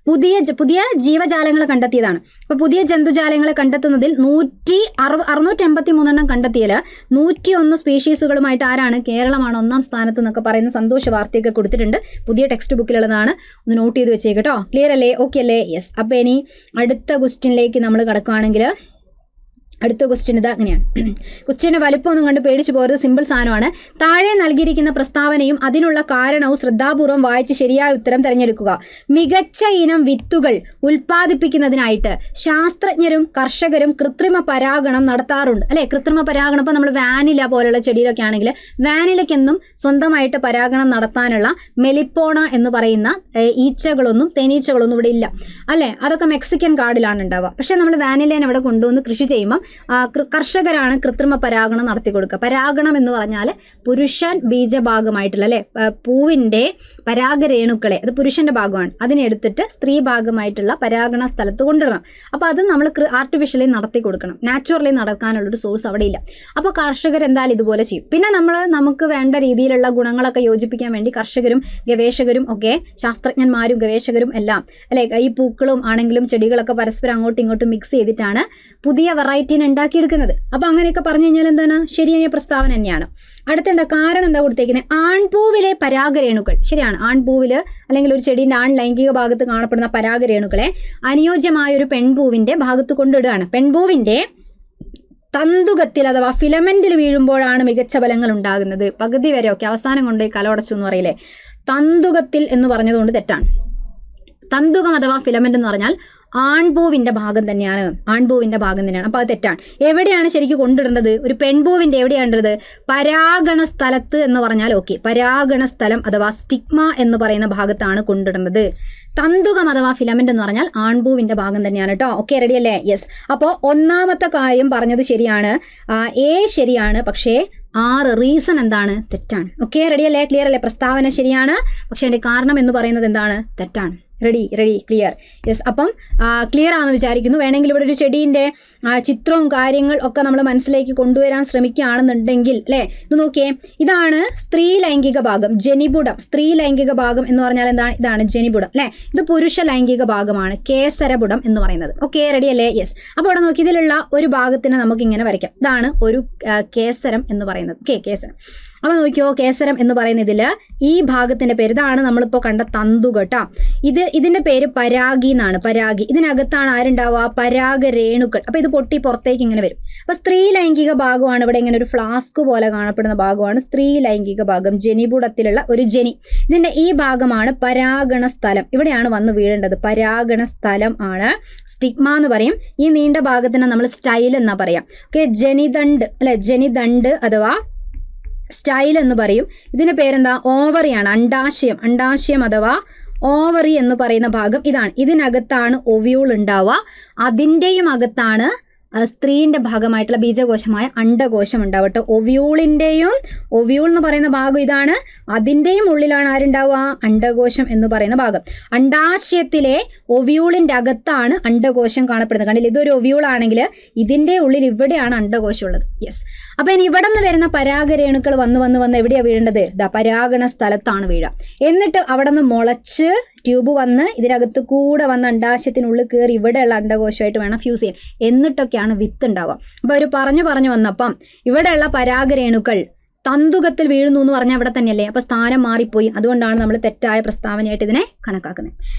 പുതിയ ജീവജാലങ്ങളെ കണ്ടെത്തിയതാണ്. അപ്പോൾ പുതിയ ജന്തുജാലങ്ങളെ കണ്ടെത്തുന്നതിൽ 683 കണ്ടെത്തിയാൽ 101 സ്പീഷീസുകളുമായിട്ട് ആരാണ്? കേരളമാണ് ഒന്നാം സ്ഥാനത്ത് എന്നൊക്കെ പറയുന്ന സന്തോഷ വാർത്തയൊക്കെ കൊടുത്തിട്ടുണ്ട്. പുതിയ ടെക്സ്റ്റ് ബുക്കിലുള്ളതാണ്, ഒന്ന് നോട്ട് ചെയ്ത് വെച്ചേക്കട്ടോ. ക്ലിയർ അല്ലേ? ഓക്കെ അല്ലേ? യെസ്. അപ്പോൾ ഇനി അടുത്ത ക്വസ്റ്റ്യനിലേക്ക് നമ്മൾ കടക്കുകയാണെങ്കിൽ അടുത്ത ക്വസ്റ്റ്യൻ ഇത് അങ്ങനെയാണ്. ക്വസ്റ്റ്യൻ്റെ വലുപ്പമൊന്നും കണ്ട് പേടിച്ചു പോയത്, സിമ്പിൾ സാധനമാണ്. താഴെ നൽകിയിരിക്കുന്ന പ്രസ്താവനയും അതിനുള്ള കാരണവും ശ്രദ്ധാപൂർവം വായിച്ച് ശരിയായ ഉത്തരം തിരഞ്ഞെടുക്കുക. മികച്ച ഇനം വിത്തുകൾ ഉൽപ്പാദിപ്പിക്കുന്നതിനായിട്ട് ശാസ്ത്രജ്ഞരും കർഷകരും കൃത്രിമ പരാഗണം നടത്താറുണ്ട് അല്ലേ. കൃത്രിമ പരാഗണം ഇപ്പോൾ നമ്മൾ വാനില പോലുള്ള ചെടിയിലൊക്കെ ആണെങ്കിൽ വാനിലയ്ക്കെന്നും സ്വന്തമായിട്ട് പരാഗണം നടത്താനുള്ള മെലിപ്പോണ എന്ന് പറയുന്ന ഈച്ചകളൊന്നും തേനീച്ചകളൊന്നും ഇവിടെ ഇല്ല അല്ലേ. അതൊക്കെ മെക്സിക്കൻ കാർഡിലാണ് ഉണ്ടാവുക. പക്ഷേ നമ്മൾ വാനിലേനെ ഇവിടെ കൊണ്ടുവന്ന് കൃഷി ചെയ്യുമ്പം കർഷകരാണ് കൃത്രിമ പരാഗണം നടത്തി കൊടുക്കുക. പരാഗണം എന്ന് പറഞ്ഞാൽ പുരുഷൻ ബീജഭാഗമായിട്ടുള്ള അല്ലേ പൂവിൻ്റെ പരാഗരേണുക്കളെ, അത് പുരുഷൻ്റെ ഭാഗമാണ്, അതിനെടുത്തിട്ട് സ്ത്രീ ഭാഗമായിട്ടുള്ള പരാഗണ സ്ഥലത്ത് കൊണ്ടുവരണം. അപ്പോൾ അത് നമ്മൾ ആർട്ടിഫിഷ്യലി നടത്തി കൊടുക്കണം. നാച്ചുറലി നടക്കാനുള്ളൊരു സോഴ്സ് അവിടെ ഇല്ല. അപ്പോൾ കർഷകർ എന്തായാലും ഇതുപോലെ ചെയ്യും. പിന്നെ നമുക്ക് വേണ്ട രീതിയിലുള്ള ഗുണങ്ങളൊക്കെ യോജിപ്പിക്കാൻ വേണ്ടി കർഷകരും ഗവേഷകരും ഒക്കെ ശാസ്ത്രജ്ഞന്മാരും ഗവേഷകരും എല്ലാം അല്ലേ ഈ പൂക്കളും ആണെങ്കിലും ചെടികളൊക്കെ പരസ്പരം അങ്ങോട്ടും ഇങ്ങോട്ടും മിക്സ് ചെയ്തിട്ടാണ് പുതിയ വെറൈറ്റി ഉണ്ടാക്കിയെടുക്കുന്നത്. അപ്പോൾ അങ്ങനെയൊക്കെ പറഞ്ഞു കഴിഞ്ഞാൽ എന്താണ്? ശരിയായ പ്രസ്താവന തന്നെയാണ്. അടുത്തെന്താ കാരണം എന്താ കൊടുത്തേക്കുന്നത്? ആൺപൂവിലെ പരാഗരേണുക്കൾ. ശരിയാണ്, ആൺപൂവിൽ അല്ലെങ്കിൽ ഒരു ചെടീൻ്റെ ആൺ ലൈംഗിക ഭാഗത്ത് കാണപ്പെടുന്ന പരാഗരേണുക്കളെ അനുയോജ്യമായ ഒരു പെൺപൂവിൻ്റെ ഭാഗത്ത് കൊണ്ടിടുകയാണ്. പെൺപൂവിൻ്റെ തന്തുകത്തിൽ അഥവാ ഫിലമെന്റിൽ വീഴുമ്പോഴാണ് മികച്ച ഫലങ്ങൾ ഉണ്ടാകുന്നത്. പകുതി വരെ ഒക്കെ അവസാനം കൊണ്ട് കലോടച്ചു എന്ന് പറയില്ലേ. തന്തുകത്തിൽ എന്ന് പറഞ്ഞതുകൊണ്ട് തെറ്റാണ്. തന്തുകം അഥവാ ഫിലമെന്റ് എന്ന് പറഞ്ഞാൽ ആൺപൂവിൻ്റെ ഭാഗം തന്നെയാണ്. അപ്പോൾ അത് തെറ്റാണ്. എവിടെയാണ് ശരിക്കും കൊണ്ടിടേണ്ടത്? ഒരു പെൺപൂവിൻ്റെ എവിടെയാണ് ഇടേണ്ടത്? പരാഗണ സ്ഥലത്ത് എന്ന് പറഞ്ഞാൽ ഓക്കെ. പരാഗണ സ്ഥലം അഥവാ സ്റ്റിഗ്മ എന്ന് പറയുന്ന ഭാഗത്താണ് കൊണ്ടിടേണ്ടത്. തന്തുകം അഥവാ ഫിലമെന്റ് എന്ന് പറഞ്ഞാൽ ആൺപൂവിൻ്റെ ഭാഗം തന്നെയാണ് കേട്ടോ. ഓക്കെ, റെഡി അല്ലേ? യെസ്. അപ്പോൾ ഒന്നാമത്തെ കാര്യം പറഞ്ഞത് ശരിയാണ്, എ ശരിയാണ്. പക്ഷേ 6 റീസൺ എന്താണ്? തെറ്റാണ്. ഓക്കെ, റെഡി അല്ലേ? ക്ലിയർ അല്ലേ? പ്രസ്താവന ശരിയാണ്, പക്ഷെ അതിൻ്റെ കാരണം എന്ന് പറയുന്നത് എന്താണ്? തെറ്റാണ്. Ready clear. യെസ്, അപ്പം ക്ലിയർ ആണെന്ന് വിചാരിക്കുന്നു. വേണമെങ്കിൽ ഇവിടെ ഒരു ചെടീൻ്റെ ചിത്രവും കാര്യങ്ങൾ ഒക്കെ നമ്മൾ മനസ്സിലേക്ക് കൊണ്ടുവരാൻ ശ്രമിക്കുകയാണെന്നുണ്ടെങ്കിൽ അല്ലേ, ഇത് നോക്കിയേ, ഇതാണ് സ്ത്രീ ലൈംഗിക ഭാഗം, ജനിപുടം. സ്ത്രീ ലൈംഗിക ഭാഗം എന്ന് പറഞ്ഞാൽ എന്താണ്? ഇതാണ് ജനിപുടം അല്ലേ. ഇത് പുരുഷ ലൈംഗിക ഭാഗമാണ്, കേസരപുടം എന്ന് പറയുന്നത്. ഓക്കെ, റെഡി അല്ലേ? യെസ്. അപ്പോൾ ഇവിടെ നോക്കി, ഇതിലുള്ള ഒരു ഭാഗത്തിന് നമുക്ക് ഇങ്ങനെ വരയ്ക്കാം. ഇതാണ് ഒരു കേസരം എന്ന് പറയുന്നത്. ഓക്കെ, കേസരം. അപ്പോൾ നോക്കിയോ, കേസരം എന്ന് പറയുന്ന ഇതിൽ ഈ ഭാഗത്തിൻ്റെ പേര്, ഇതാണ് നമ്മളിപ്പോൾ കണ്ട തന്തു കേട്ടോ. ഇതിൻ്റെ പേര് പരാഗി എന്നാണ്. പരാഗി. ഇതിനകത്താണ് ആരുണ്ടാവുക? പരാഗരേണുക്കൾ. അപ്പോൾ ഇത് പൊട്ടി പുറത്തേക്ക് ഇങ്ങനെ വരും. അപ്പോൾ സ്ത്രീ ലൈംഗിക ഭാഗമാണ്. ഇവിടെ ഇങ്ങനെ ഒരു ഫ്ലാസ്ക് പോലെ കാണപ്പെടുന്ന ഭാഗമാണ് സ്ത്രീ ലൈംഗിക ഭാഗം, ജനിപുടത്തിലുള്ള ഒരു ജനി. ഇതിൻ്റെ ഈ ഭാഗമാണ് പരാഗണ സ്ഥലം. ഇവിടെയാണ് വന്ന് വീഴേണ്ടത്. പരാഗണ സ്ഥലം ആണ്. സ്റ്റിഗ്മ എന്ന് പറയും. ഈ നീണ്ട ഭാഗത്തിന് നമ്മൾ സ്റ്റൈൽ എന്നാ പറയാം. ഓക്കെ, ജനിദണ്ഡ് അല്ലെ, ജനിദണ്ഡ് അഥവാ സ്റ്റൈൽ എന്ന് പറയും. ഇതിൻ്റെ പേരെന്താ? ഓവറിയാണ്. അണ്ടാശയം അഥവാ ഓവറി എന്ന് പറയുന്ന ഭാഗം ഇതാണ്. ഇതിനകത്താണ് ഒവ്യൂൾ ഉണ്ടാവുക. അതിൻ്റെയും അകത്താണ് സ്ത്രീൻ്റെ ഭാഗമായിട്ടുള്ള ബീജകോശമായ അണ്ഡകോശം ഉണ്ടാവട്ടെ. ഒവ്യൂൾ എന്ന് പറയുന്ന ഭാഗം ഇതാണ്. അതിൻ്റെയും ഉള്ളിലാണ് ആരുണ്ടാവുക? അണ്ഡകോശം എന്ന് പറയുന്ന ഭാഗം. അണ്ഡാശയത്തിലെ ഒവ്യൂളിൻ്റെ അകത്താണ് അണ്ഡകോശം കാണപ്പെടുന്നത്. കണ്ടില്ല, ഇതൊരു ഒവ്യൂൾ ആണെങ്കിൽ ഇതിൻ്റെ ഉള്ളിൽ ഇവിടെയാണ് അണ്ഡകോശം ഉള്ളത്. യെസ്. അപ്പോൾ ഇനി ഇവിടെ നിന്ന് വരുന്ന പരാഗരേണുക്കൾ വന്ന് എവിടെയാണ് വീഴേണ്ടത്? പരാഗണ സ്ഥലത്താണ് വീഴുക. എന്നിട്ട് അവിടെ നിന്ന് മുളച്ച് ട്യൂബ് വന്ന് ഇതിനകത്ത് കൂടെ വന്ന് അണ്ഡാശയത്തിനുള്ളിൽ കയറി ഇവിടെയുള്ള അണ്ഡകോശമായിട്ട് വേണം ഫ്യൂസ് ചെയ്യാൻ. എന്നിട്ടൊക്കെയാണ് വിത്ത് ഉണ്ടാവുക. അപ്പോൾ അവർ പറഞ്ഞു വന്നപ്പം ഇവിടെയുള്ള പരാഗരേണുക്കൾ തന്തുകത്തിൽ വീഴുന്നു എന്ന് പറഞ്ഞാൽ ഇവിടെ തന്നെയല്ലേ. അപ്പോൾ സ്ഥാനം മാറിപ്പോയി. അതുകൊണ്ടാണ് നമ്മൾ തെറ്റായ പ്രസ്താവനയായിട്ട് ഇതിനെ കണക്കാക്കുന്നത്.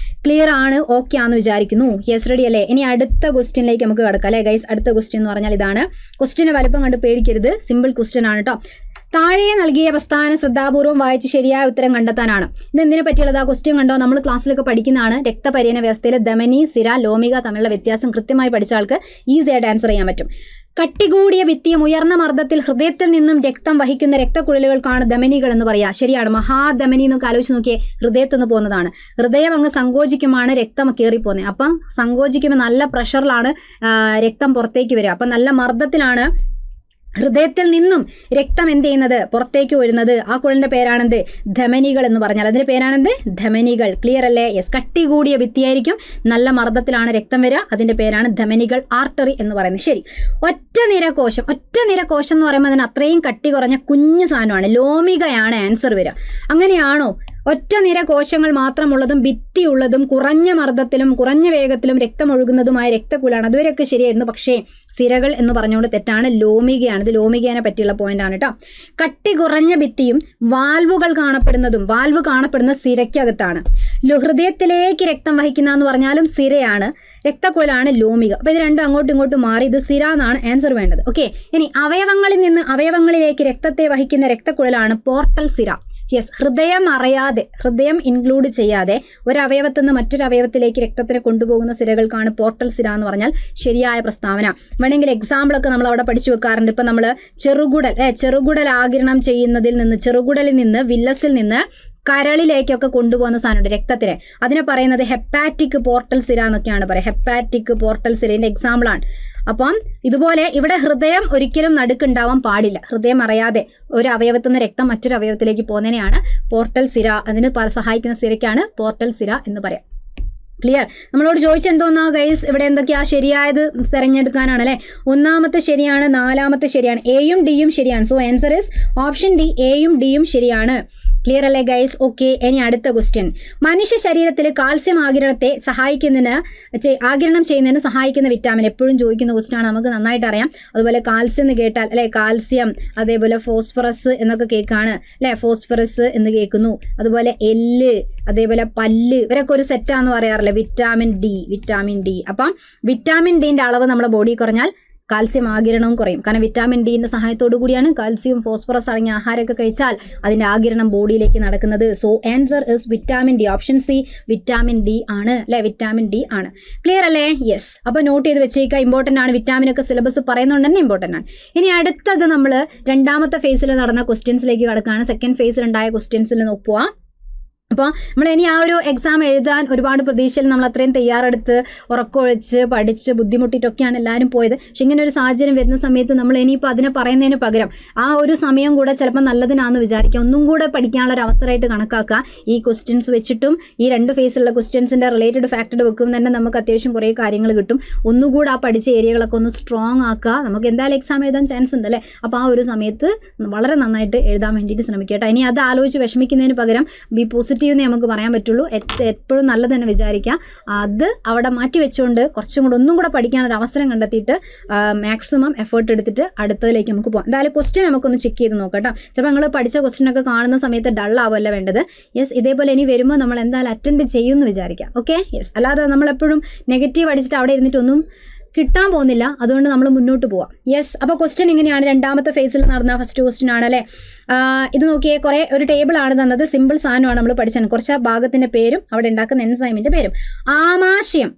ക്ലിയർ ആണ്? ഓക്കെ ആണെന്ന് വിചാരിക്കുന്നു. യെസ്, റെഡി അല്ലേ? ഇനി അടുത്ത ക്വസ്റ്റ്യനിലേക്ക് നമുക്ക് കിടക്കാം അല്ലേ ഗൈസ്. അടുത്ത ക്വസ്റ്റ്യൻ എന്ന് പറഞ്ഞാൽ ഇതാണ്. ക്വസ്റ്റ്യന് വലുപ്പം കണ്ട് പേടിക്കരുത്, സിമ്പിൾ ക്വസ്റ്റ്യൻ ആണ് കേട്ടോ. താഴെ നൽകിയ പ്രസ്താവന ശ്രദ്ധാപൂർവ്വം വായിച്ച് ശരിയായ ഉത്തരം കണ്ടെത്താനാണ്. ഇത് എന്തിനെ പറ്റിയുള്ളത്? ആ ക്വസ്റ്റ്യൻ കണ്ടോ? നമ്മൾ ക്ലാസ്സിലൊക്കെ പഠിക്കുന്നതാണ്. രക്തപര്യന വ്യവസ്ഥയിൽ ധമനി, സിര, ലോമിക തമ്മിലുള്ള വ്യത്യാസം കൃത്യമായി പഠിച്ച ആൾക്ക് ഈസി ആയിട്ട് ആൻസർ ചെയ്യാൻ പറ്റും. കട്ടികൂടിയ ഭിത്തിയും ഉയർന്ന മർദ്ദത്തിൽ ഹൃദയത്തിൽ നിന്നും രക്തം വഹിക്കുന്ന രക്തക്കുഴലുകൾക്കാണ് ധമനികൾ എന്ന് പറയുക. ശരിയാണ്. മഹാധമനി എന്നൊക്കെ ആലോചിച്ച് നോക്കിയേ, ഹൃദയത്തിൽ നിന്ന് പോകുന്നതാണ്. ഹൃദയം അങ്ങ് സങ്കോചിക്കുമാണ് രക്തം കയറിപ്പോകുന്നത്. അപ്പം സങ്കോചിക്കുമ്പോൾ നല്ല പ്രഷറിലാണ് രക്തം പുറത്തേക്ക് വരിക. അപ്പം നല്ല മർദ്ദത്തിലാണ് ഹൃദയത്തിൽ നിന്നും രക്തം എന്ത് ചെയ്യുന്നത്? പുറത്തേക്ക് വരുന്നത്. ആ കുഴലിന്റെ പേരാണെന്ത്? ധമനികൾ എന്ന് പറഞ്ഞാൽ അതിന്റെ പേരാണെന്ത്? ധമനികൾ. ക്ലിയർ അല്ലേ? യെസ്. കട്ടി കൂടിയ ഭിത്തിയായിരിക്കും, നല്ല മർദ്ദത്തിലാണ് രക്തം വരിക. അതിന്റെ പേരാണ് ധമനികൾ, ആർട്ടറി എന്ന് പറയുന്നത്. ശരി. ഒറ്റ നിര കോശം എന്ന് പറയുമ്പോൾ അതിന് അത്രയും കട്ടി കുറഞ്ഞ കുഞ്ഞു സാധനമാണ്. ലോമികയാണ് ആൻസർ വരിക. അങ്ങനെയാണോ? ഒറ്റ നിര കോശങ്ങൾ മാത്രമുള്ളതും ഭിത്തിയുള്ളതും കുറഞ്ഞ മർദ്ദത്തിലും കുറഞ്ഞ വേഗത്തിലും രക്തമൊഴുകുന്നതുമായ രക്തക്കുഴലാണ്. അതുവരെയൊക്കെ ശരിയായിരുന്നു. പക്ഷേ സിരകൾ എന്ന് പറഞ്ഞുകൊണ്ട് തെറ്റാണ്. ലോമികയാണ്. ഇത് ലോമികേനെ പറ്റിയുള്ള പോയിന്റാണ് കേട്ടോ. കട്ടി കുറഞ്ഞ ഭിത്തിയും വാൽവ് കാണപ്പെടുന്ന സിരയ്ക്കകത്താണ്. ഹൃദയത്തിലേക്ക് രക്തം വഹിക്കുന്ന എന്ന് പറഞ്ഞാലും സിരയാണ്. രക്തക്കുഴലാണ് ലോമിക. അപ്പോൾ ഇത് രണ്ടും അങ്ങോട്ടും ഇങ്ങോട്ടും മാറി ഇത് സിര എന്നാണ് ആൻസർ വേണ്ടത്. ഓക്കെ. ഇനി അവയവങ്ങളിൽ നിന്ന് അവയവങ്ങളിലേക്ക് രക്തത്തെ വഹിക്കുന്ന രക്തക്കുഴലാണ് പോർട്ടൽ സിര. യെസ്. ഹൃദയം ഇൻക്ലൂഡ് ചെയ്യാതെ ഒരു അവയവത്തിൽ നിന്ന് മറ്റൊരു അവയവത്തിലേക്ക് രക്തത്തിനെ കൊണ്ടുപോകുന്ന സിരകൾക്കാണ് പോർട്ടൽ സിര എന്ന് പറഞ്ഞാൽ ശരിയായ പ്രസ്താവന. വേണമെങ്കിൽ എക്സാമ്പിളൊക്കെ നമ്മൾ അവിടെ പഠിച്ചു വെക്കാറുണ്ട്. ഇപ്പം നമ്മൾ ചെറുകുടൽ ആഗിരണം ചെയ്യുന്നതിൽ നിന്ന്, ചെറുകുടലിൽ നിന്ന്, വില്ലസിൽ നിന്ന് കരളിലേക്കൊക്കെ കൊണ്ടുപോകുന്ന സാധനമുണ്ട് രക്തത്തിനെ. അതിനെ പറയുന്നത് ഹെപ്പാറ്റിക് പോർട്ടൽ സിര എന്നൊക്കെയാണ് പറയുക. ഹെപ്പാറ്റിക് പോർട്ടൽ സിരയുടെ എക്സാമ്പിളാണ്. അപ്പം ഇതുപോലെ ഇവിടെ ഹൃദയം ഒരിക്കലും നടുക്കുണ്ടാവാൻ പാടില്ല. ഹൃദയം അറിയാതെ ഒരു അവയവത്തിൽ നിന്ന് രക്തം മറ്റൊരു അവയവത്തിലേക്ക് പോകുന്നതിനെയാണ് പോർട്ടൽ സിര. അതിന് സഹായിക്കുന്ന സിരയ്ക്കാണ് പോർട്ടൽ സിര എന്ന് പറയാം. ക്ലിയർ? നമ്മളോട് ചോദിച്ചെന്തോന്നാ ഗൈസ്, ഇവിടെ എന്തൊക്കെയാ ശരിയായത് തിരഞ്ഞെടുക്കാനാണല്ലേ. ഒന്നാമത്തെ ശരിയാണ്, നാലാമത്തെ ശരിയാണ്, എയും ഡിയും ശരിയാണ്. So answer is option D, എയും ഡിയും ശരിയാണ്. ക്ലിയർ അല്ലേ ഗൈസ്? ഓക്കെ. ഇനി അടുത്ത ക്വസ്റ്റ്യൻ. മനുഷ്യ ശരീരത്തിൽ കാൽസ്യം ആഗിരണം ചെയ്യുന്നതിന് സഹായിക്കുന്ന വിറ്റാമിൻ. എപ്പോഴും ചോദിക്കുന്ന ക്വസ്റ്റ്യൻ ആണ്, നമുക്ക് നന്നായിട്ട് അറിയാം. അതുപോലെ കാൽസ്യം എന്ന് കേട്ടാൽ അല്ലെ, കാൽസ്യം, അതേപോലെ ഫോസ്ഫറസ് എന്നൊക്കെ കേൾക്കാണ് അല്ലെ, ഫോസ്ഫറസ് എന്ന് കേൾക്കുന്നു. അതുപോലെ എല്ല്, അതേപോലെ പല്ല്, ഇവരൊക്കെ ഒരു സെറ്റാന്ന് പറയാറില്ല. Vitamin D. അപ്പം വിറ്റാമിൻ ഡിന്റെ അളവ് നമ്മുടെ ബോഡി കുറഞ്ഞാൽ കാൽസ്യം ആഗിരണവും കുറയും. കാരണം വിറ്റാമിൻ ഡിന്റെ സഹായത്തോടു കൂടിയാണ് കാൽസ്യം, ഫോസ്ഫറസ് അടങ്ങിയ ആഹാരമൊക്കെ കഴിച്ചാൽ അതിന്റെ ആഗിരണം ബോഡിയിലേക്ക് നടക്കുന്നത്. So answer is vitamin D. Option C vitamin D ആണ് അല്ലെ, വിറ്റാമിൻ ഡി ആണ്. ക്ലിയർ അല്ലേ? യെസ്. അപ്പോൾ നോട്ട് ചെയ്ത് വെച്ചേക്കുക. ഇമ്പോർട്ടൻ്റ് ആണ്. വിറ്റാമിനൊക്കെ സിലബസ് പറയുന്നതുകൊണ്ട് തന്നെ ഇമ്പോർട്ടൻ്റ് ആണ്. ഇനി അടുത്തത് നമ്മൾ രണ്ടാമത്തെ ഫേസിൽ നടന്ന ക്വസ്റ്റ്യൻസിലേക്ക് കടക്കുകയാണ്. സെക്കൻഡ് ഫേസിൽ ഉണ്ടായ ക്വസ്റ്റ്യൻസിൽ നോക്കുക. അപ്പോൾ നമ്മൾ ഇനി ആ ഒരു എക്സാം എഴുതാൻ ഒരുപാട് പ്രതീക്ഷയിൽ നമ്മൾ അത്രയും തയ്യാറെടുത്ത് ഉറക്കമൊഴിച്ച് പഠിച്ച് ബുദ്ധിമുട്ടിയിട്ടൊക്കെയാണ് എല്ലാവരും പോയത്. പക്ഷെ ഇങ്ങനെ ഒരു സാഹചര്യം വരുന്ന സമയത്ത് നമ്മൾ ഇനിയിപ്പോൾ അതിനെ പറയുന്നതിന് പകരം ആ ഒരു സമയം കൂടെ ചിലപ്പോൾ നല്ലതിനാണെന്ന് വിചാരിക്കുക, ഒന്നും കൂടെ പഠിക്കാനുള്ള ഒരു അവസരമായിട്ട് കണക്കാക്കുക. ഈ ക്വസ്റ്റ്യൻസ് വെച്ചിട്ടും ഈ 2 ഫേസിലുള്ള ക്വസ്റ്റ്യൻസിൻ്റെ റിലേറ്റഡ് ഫാക്റ്റഡ് വെക്കും തന്നെ നമുക്ക് അത്യാവശ്യം കുറേ കാര്യങ്ങൾ കിട്ടും. ഒന്നുകൂടെ ആ പഠിച്ച ഏരിയകളൊക്കെ ഒന്ന് സ്ട്രോങ് ആക്കുക. നമുക്ക് എന്തായാലും എക്സാം എഴുതാൻ ചാൻസ് ഉണ്ടല്ലേ. അപ്പോൾ ആ ഒരു സമയത്ത് വളരെ നന്നായിട്ട് എഴുതാൻ വേണ്ടിയിട്ട് ശ്രമിക്കുക കേട്ടോ. ഇനി അത് ആലോചിച്ച് വിഷമിക്കുന്നതിന് പകരം ബി പോസിറ്റീവ് എന്ന് നമുക്ക് പറയാൻ പറ്റുള്ളൂ. എപ്പോഴും നല്ലത് തന്നെ വിചാരിക്കുക. അത് അവിടെ മാറ്റി വെച്ചുകൊണ്ട് കുറച്ചും കൂടെ ഒന്നും കൂടെ പഠിക്കാനൊരു അവസരം കണ്ടെത്തിയിട്ട് മാക്സിമം എഫേർട്ട് എടുത്തിട്ട് അടുത്തതിലേക്ക് നമുക്ക് പോകാം. എന്തായാലും ക്വസ്റ്റ്യൻ നമുക്കൊന്ന് ചെക്ക് ചെയ്ത് നോക്കാം കേട്ടോ. ചിലപ്പോൾ നിങ്ങൾ പഠിച്ച ക്വസ്റ്റ്യനൊക്കെ കാണുന്ന സമയത്ത് ഡള്ളാവുമല്ല വേണ്ടത്. യെസ്, ഇതേപോലെ ഇനി വരുമ്പോൾ നമ്മൾ എന്തായാലും അറ്റൻഡ് ചെയ്യുമെന്ന് വിചാരിക്കാം. Okay, yes. അല്ലാതെ നമ്മളെപ്പോഴും നെഗറ്റീവ് അടിച്ചിട്ട് അവിടെ ഇരുന്നിട്ടൊന്നും കിട്ടാൻ പോകുന്നില്ല. അതുകൊണ്ട് നമ്മൾ മുന്നോട്ട് പോവാം. യെസ്, അപ്പോൾ ക്വസ്റ്റ്യൻ ഇങ്ങനെയാണ്. 2ാമത്തെ ഫേസിൽ നടന്ന ഫസ്റ്റ് ക്വസ്റ്റ്യൻ ആണ് അല്ലേ. ഇത് നോക്കിയേ, കുറേ ഒരു ടേബിൾ ആണ് തന്നത്. സിമ്പിൾ സാധനമാണ് നമ്മൾ പഠിച്ചത്. കുറച്ച് ഭാഗത്തിൻ്റെ പേരും അവിടെ ഉണ്ടാക്കുന്ന എൻസൈമിൻ്റെ പേരും. ആമാശയം,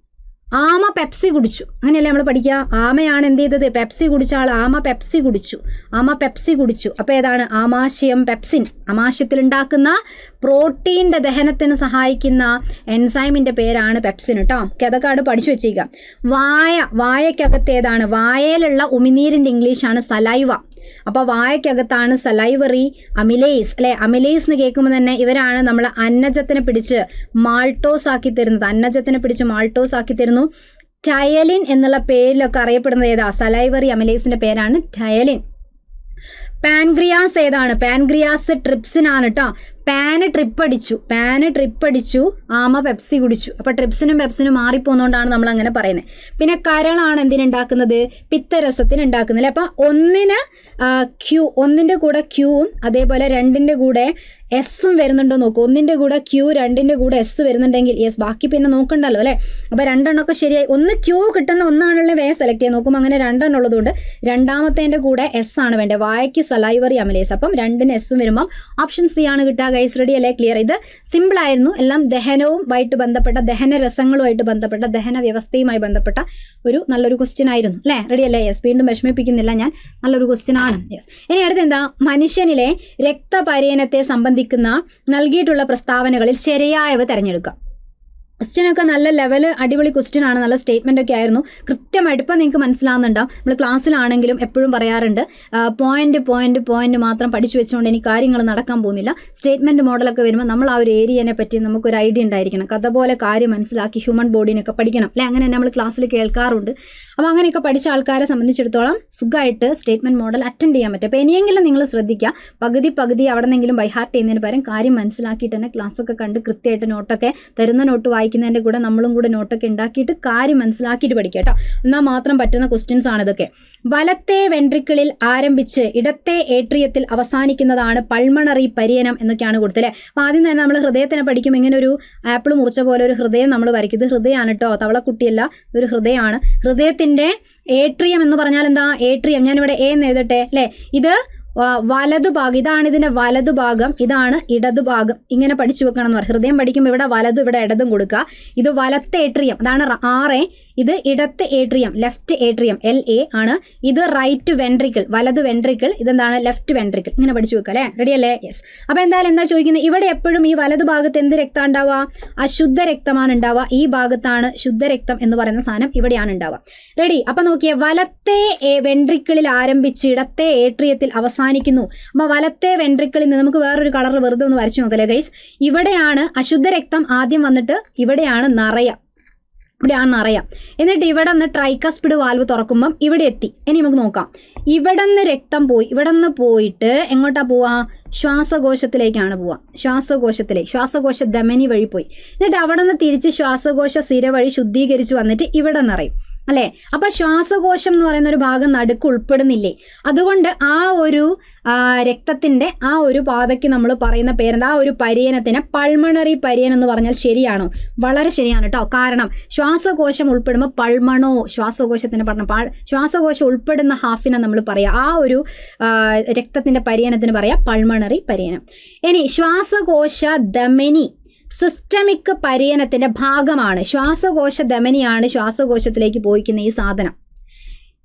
ആമ പെപ്സി കുടിച്ചു, അങ്ങനെയല്ലേ നമ്മൾ പഠിക്കുക. ആമയാണ് എന്ത് ചെയ്തത്, പെപ്സി കുടിച്ച ആൾ. ആമ പെപ്സി കുടിച്ചു, ആമ പെപ്സി കുടിച്ചു. അപ്പോൾ ഏതാണ് ആമാശയം? പെപ്സിൻ. ആമാശയത്തിൽ ഉണ്ടാക്കുന്ന പ്രോട്ടീൻ്റെ ദഹനത്തിന് സഹായിക്കുന്ന എൻസൈമിൻ്റെ പേരാണ് പെപ്സിൻ കേട്ടോ. അതൊക്കെ പഠിച്ചു വെച്ചേക്കാം. വായക്കകത്ത് ഏതാണ്? വായയിലുള്ള ഉമിനീരിൻ്റെ ഇംഗ്ലീഷാണ് സലൈവ. അപ്പോൾ വായക്കകത്താണ് സലൈവറി അമിലേസ് അല്ലെ. അമിലേസ് എന്ന് കേൾക്കുമ്പോൾ തന്നെ ഇവരാണ് നമ്മൾ അന്നജത്തിനെ പിടിച്ച് മാൾട്ടോസ് ആക്കി തരുന്നത്. അന്നജത്തിനെ പിടിച്ച് മാൾട്ടോസ് ആക്കി തരുന്നു. ടയലിൻ എന്നുള്ള പേരിലൊക്കെ അറിയപ്പെടുന്നത് ഏതാ? സലൈവറി അമിലേസിന്റെ പേരാണ് ടയലിൻ. പാൻക്രിയാസ് ഏതാണ്? പാൻക്രിയാസ് ട്രിപ്സിൻ ആണ് കേട്ടോ. പാന് ട്രിപ്പ് അടിച്ചു, ആമ പെപ്സി കുടിച്ചു. അപ്പോൾ ട്രിപ്സിനും പെപ്സിനും മാറിപ്പോകുന്നതുകൊണ്ടാണ് നമ്മൾ അങ്ങനെ പറയുന്നത്. പിന്നെ കരളാണ് എന്തിനുണ്ടാക്കുന്നത്? പിത്തരസത്തിന് ഉണ്ടാക്കുന്നത് അല്ലേ. അപ്പോൾ ഒന്നിൻ്റെ കൂടെ ക്യൂവും അതേപോലെ 2ൻ്റെ കൂടെ എസ്സും വരുന്നുണ്ടോ നോക്കൂ. 1ൻ്റെ കൂടെ ക്യൂ, 2ൻ്റെ കൂടെ എസ് വരുന്നുണ്ടെങ്കിൽ യെസ്, ബാക്കി പിന്നെ നോക്കണ്ടല്ലോ അല്ലേ. അപ്പോൾ 2 എണ്ണമൊക്കെ ശരിയായി. ഒന്ന് ക്യൂ കിട്ടുന്ന ഒന്നാണുള്ള വേഗം സെലക്ട് ചെയ്ത് നോക്കുമ്പോൾ അങ്ങനെ 2 എണ്ണം ഉള്ളതുകൊണ്ട് 2ാമത്തേൻ്റെ കൂടെ എസ് ആണ് വേണ്ടത്. വായയ്ക്ക് സലൈവറി അമിലേസ്. അപ്പം 2ന് എസ്സും വരുമ്പം ഓപ്ഷൻ സി ആണ് കിട്ടുക. ഗൈസ് റെഡി അല്ലേ? ക്ലിയർ. ഇത് സിമ്പിൾ ആയിരുന്നു. എല്ലാം ദഹനവുമായിട്ട് ബന്ധപ്പെട്ട, ദഹനരസങ്ങളുമായിട്ട് ബന്ധപ്പെട്ട, ദഹന വ്യവസ്ഥയുമായി ബന്ധപ്പെട്ട ഒരു നല്ലൊരു ക്വസ്റ്റ്യൻ ആയിരുന്നു അല്ലേ. റെഡി അല്ലേ? യെസ്, വീണ്ടും വിഷമിപ്പിക്കുന്നില്ല ഞാൻ, നല്ലൊരു ക്വസ്റ്റ്യൻ ആണ്. യെസ്, ഇനി അടുത്ത് എന്താ? മനുഷ്യനിലെ രക്തപര്യനത്തെ സംബന്ധിക്കുന്ന നൽകിയിട്ടുള്ള പ്രസ്താവനകളിൽ ശരിയായവ തിരഞ്ഞെടുക്കുക. ക്വസ്റ്റ്യനൊക്കെ നല്ല ലെവല് അടിപൊളി ക്വസ്റ്റ്യൻ ആണ്. നല്ല സ്റ്റേറ്റ്മെൻ്റ് ഒക്കെ ആയിരുന്നു. കൃത്യമായിട്ട് ഇപ്പം നിങ്ങൾക്ക് മനസ്സിലാവുന്നുണ്ടാവും. നമ്മൾ ക്ലാസ്സിലാണെങ്കിലും എപ്പോഴും പറയാറുണ്ട്, പോയിന്റ് മാത്രം പഠിച്ചു വെച്ചുകൊണ്ട് എനിക്ക് കാര്യങ്ങൾ നടക്കാൻ പോകുന്നില്ല. സ്റ്റേറ്റ്മെൻറ്റ് മോഡലൊക്കെ വരുമ്പോൾ നമ്മൾ ആ ഒരു ഏരിയനെ പറ്റി നമുക്കൊരു ഐഡിയ ഉണ്ടായിരിക്കണം. കഥ പോലെ കാര്യം മനസ്സിലാക്കി ഹ്യൂമൻ ബോഡീനൊക്കെ പഠിക്കണം അല്ലേ. അങ്ങനെ തന്നെ നമ്മൾ ക്ലാസ്സിൽ കേൾക്കാറുണ്ട്. അപ്പോൾ അങ്ങനെയൊക്കെ പഠിച്ച ആൾക്കാരെ സംബന്ധിച്ചിടത്തോളം സുഖമായിട്ട് സ്റ്റേറ്റ്മെൻറ്റ് മോഡൽ അറ്റൻഡ് ചെയ്യാൻ പറ്റും. അപ്പോൾ ഇനിയെങ്കിലും നിങ്ങൾ ശ്രദ്ധിക്കുക, പകുതി അവിടെ നിന്നെങ്കിലും ബൈഹാർട്ട് ചെയ്യുന്നതിന് പകരം കാര്യം മനസ്സിലാക്കിയിട്ട് തന്നെ ക്ലാസ്സൊക്കെ കണ്ട് കൃത്യമായിട്ട് നോട്ടൊക്കെ തരുന്ന നോട്ട് വായിക്കുന്നതിൻ്റെ കൂടെ നമ്മളും കൂടെ നോട്ടൊക്കെ ഉണ്ടാക്കിയിട്ട് കാര്യം മനസ്സിലാക്കിയിട്ട് പഠിക്കുക കേട്ടോ. എന്നാൽ മാത്രം പറ്റുന്ന ക്വസ്റ്റ്യൻസ് ആണ് ഇതൊക്കെ. വലത്തെ വെൻട്രിക്കിളിൽ ആരംഭിച്ച് ഇടത്തെ ഏട്രിയത്തിൽ അവസാനിക്കുന്നതാണ് പൾമണറി പര്യനം എന്നൊക്കെയാണ് കൊടുത്തല്ലേ. അപ്പോൾ ആദ്യം തന്നെ നമ്മൾ ഹൃദയത്തിനെ പഠിക്കും. ഇങ്ങനെ ഒരു ആപ്പിൾ മുറിച്ച പോലെ ഒരു ഹൃദയം നമ്മൾ വരയ്ക്കും. ഇത് ഹൃദയമാണ് കേട്ടോ, തവളക്കുട്ടിയല്ല, ഇതൊരു ഹൃദയമാണ്. ഹൃദയത്തിൻ്റെ ഏട്രിയം എന്ന് പറഞ്ഞാൽ എന്താ? ഏട്രിയം ഞാനിവിടെ എ എന്ന് എഴുതട്ടെ അല്ലേ. ഇത് വലതുഭാഗം, ഇതാണ് ഇതിൻ്റെ വലതുഭാഗം, ഇതാണ് ഇടതുഭാഗം. ഇങ്ങനെ പഠിച്ചു വെക്കണം എന്ന് പറയും. ഹൃദയം പഠിക്കുമ്പോൾ ഇവിടെ വലതും ഇവിടെ ഇടതും കൊടുക്കുക. ഇത് വലത്തെ ഏട്രിയം, അതാണ് RA. ഇത് ഇടത്തെ ഏട്രിയം, ലെഫ്റ്റ് ഏട്രിയം LA ആണ്. ഇത് റൈറ്റ് വെൻട്രിക്കിൾ, വലത് വെൻട്രിക്കിൾ. ഇതെന്താണ്? Left ventricle. ഇങ്ങനെ പഠിച്ചു വെക്കുക അല്ലേ. റെഡി അല്ലേ? യെസ്. അപ്പോൾ എന്തായാലും എന്താ ചോദിക്കുന്നത്? ഇവിടെ എപ്പോഴും ഈ വലതുഭാഗത്ത് എന്ത് രക്തമാണ് ഉണ്ടാവുക? അശുദ്ധ രക്തമാണ് ഉണ്ടാവുക. ഈ ഭാഗത്താണ് ശുദ്ധരക്തം എന്ന് പറയുന്ന സാധനം ഇവിടെയാണ് ഉണ്ടാവുക. റെഡി. അപ്പോൾ നോക്കിയേ, വലത്തെ വെൻട്രിക്കിളിൽ ആരംഭിച്ച് ഇടത്തെ ഏട്രിയത്തിൽ അവസാനിക്കുന്നു. അപ്പോൾ വലത്തെ വെൻട്രിക്കിളിൽ നിന്ന് നമുക്ക് വേറൊരു കളർ വെറുതെ ഒന്ന് വരച്ചു നോക്കല്ലേ ഗൈസ്. ഇവിടെയാണ് അശുദ്ധ രക്തം ആദ്യം വന്നിട്ട് ഇവിടെയാണ് നിറയുക. എന്നിട്ട് ഇവിടെ നിന്ന് ട്രൈക്കസ്പിഡ് വാൽവ് തുറക്കുമ്പം ഇവിടെ എത്തി. ഇനി നമുക്ക് നോക്കാം. ഇവിടെ നിന്ന് രക്തം പോയി, ഇവിടെ നിന്ന് പോയിട്ട് എങ്ങോട്ടാ പോവാ? ശ്വാസകോശത്തിലേക്കാണ് പോവുക. ശ്വാസകോശ ധമനി വഴി പോയി. എന്നിട്ട് അവിടെ നിന്ന് തിരിച്ച് ശ്വാസകോശ സിര വഴി ശുദ്ധീകരിച്ച് വന്നിട്ട് ഇവിടെ നിറയും അല്ലേ. അപ്പോൾ ശ്വാസകോശം എന്ന് പറയുന്ന ഒരു ഭാഗം നടുക്ക് ഉൾപ്പെടുന്നില്ലേ. അതുകൊണ്ട് ആ ഒരു രക്തത്തിൻ്റെ ആ ഒരു പാതയ്ക്ക് നമ്മൾ പറയുന്ന പേരെന്താ? ആ ഒരു പര്യനത്തിന് പൾമണറി പര്യനം എന്ന് പറഞ്ഞാൽ ശരിയാണോ? വളരെ ശരിയാണ് കേട്ടോ. കാരണം ശ്വാസകോശം ഉൾപ്പെടുമ്പോൾ പൾമണോ, ശ്വാസകോശത്തിന് പറഞ്ഞ ശ്വാസകോശം ഉൾപ്പെടുന്ന ഹാഫിനെ നമ്മൾ പറയാം. ആ ഒരു രക്തത്തിൻ്റെ പര്യനത്തിന് പറയാം പൾമണറി പര്യനം. ഇനി ശ്വാസകോശ ധമനി സിസ്റ്റമിക് പര്യനത്തിന്റെ ഭാഗമാണ്. ശ്വാസകോശ ധമനിയാണ് ശ്വാസകോശത്തിലേക്ക് പോയിക്കുന്ന ഈ സാധനം.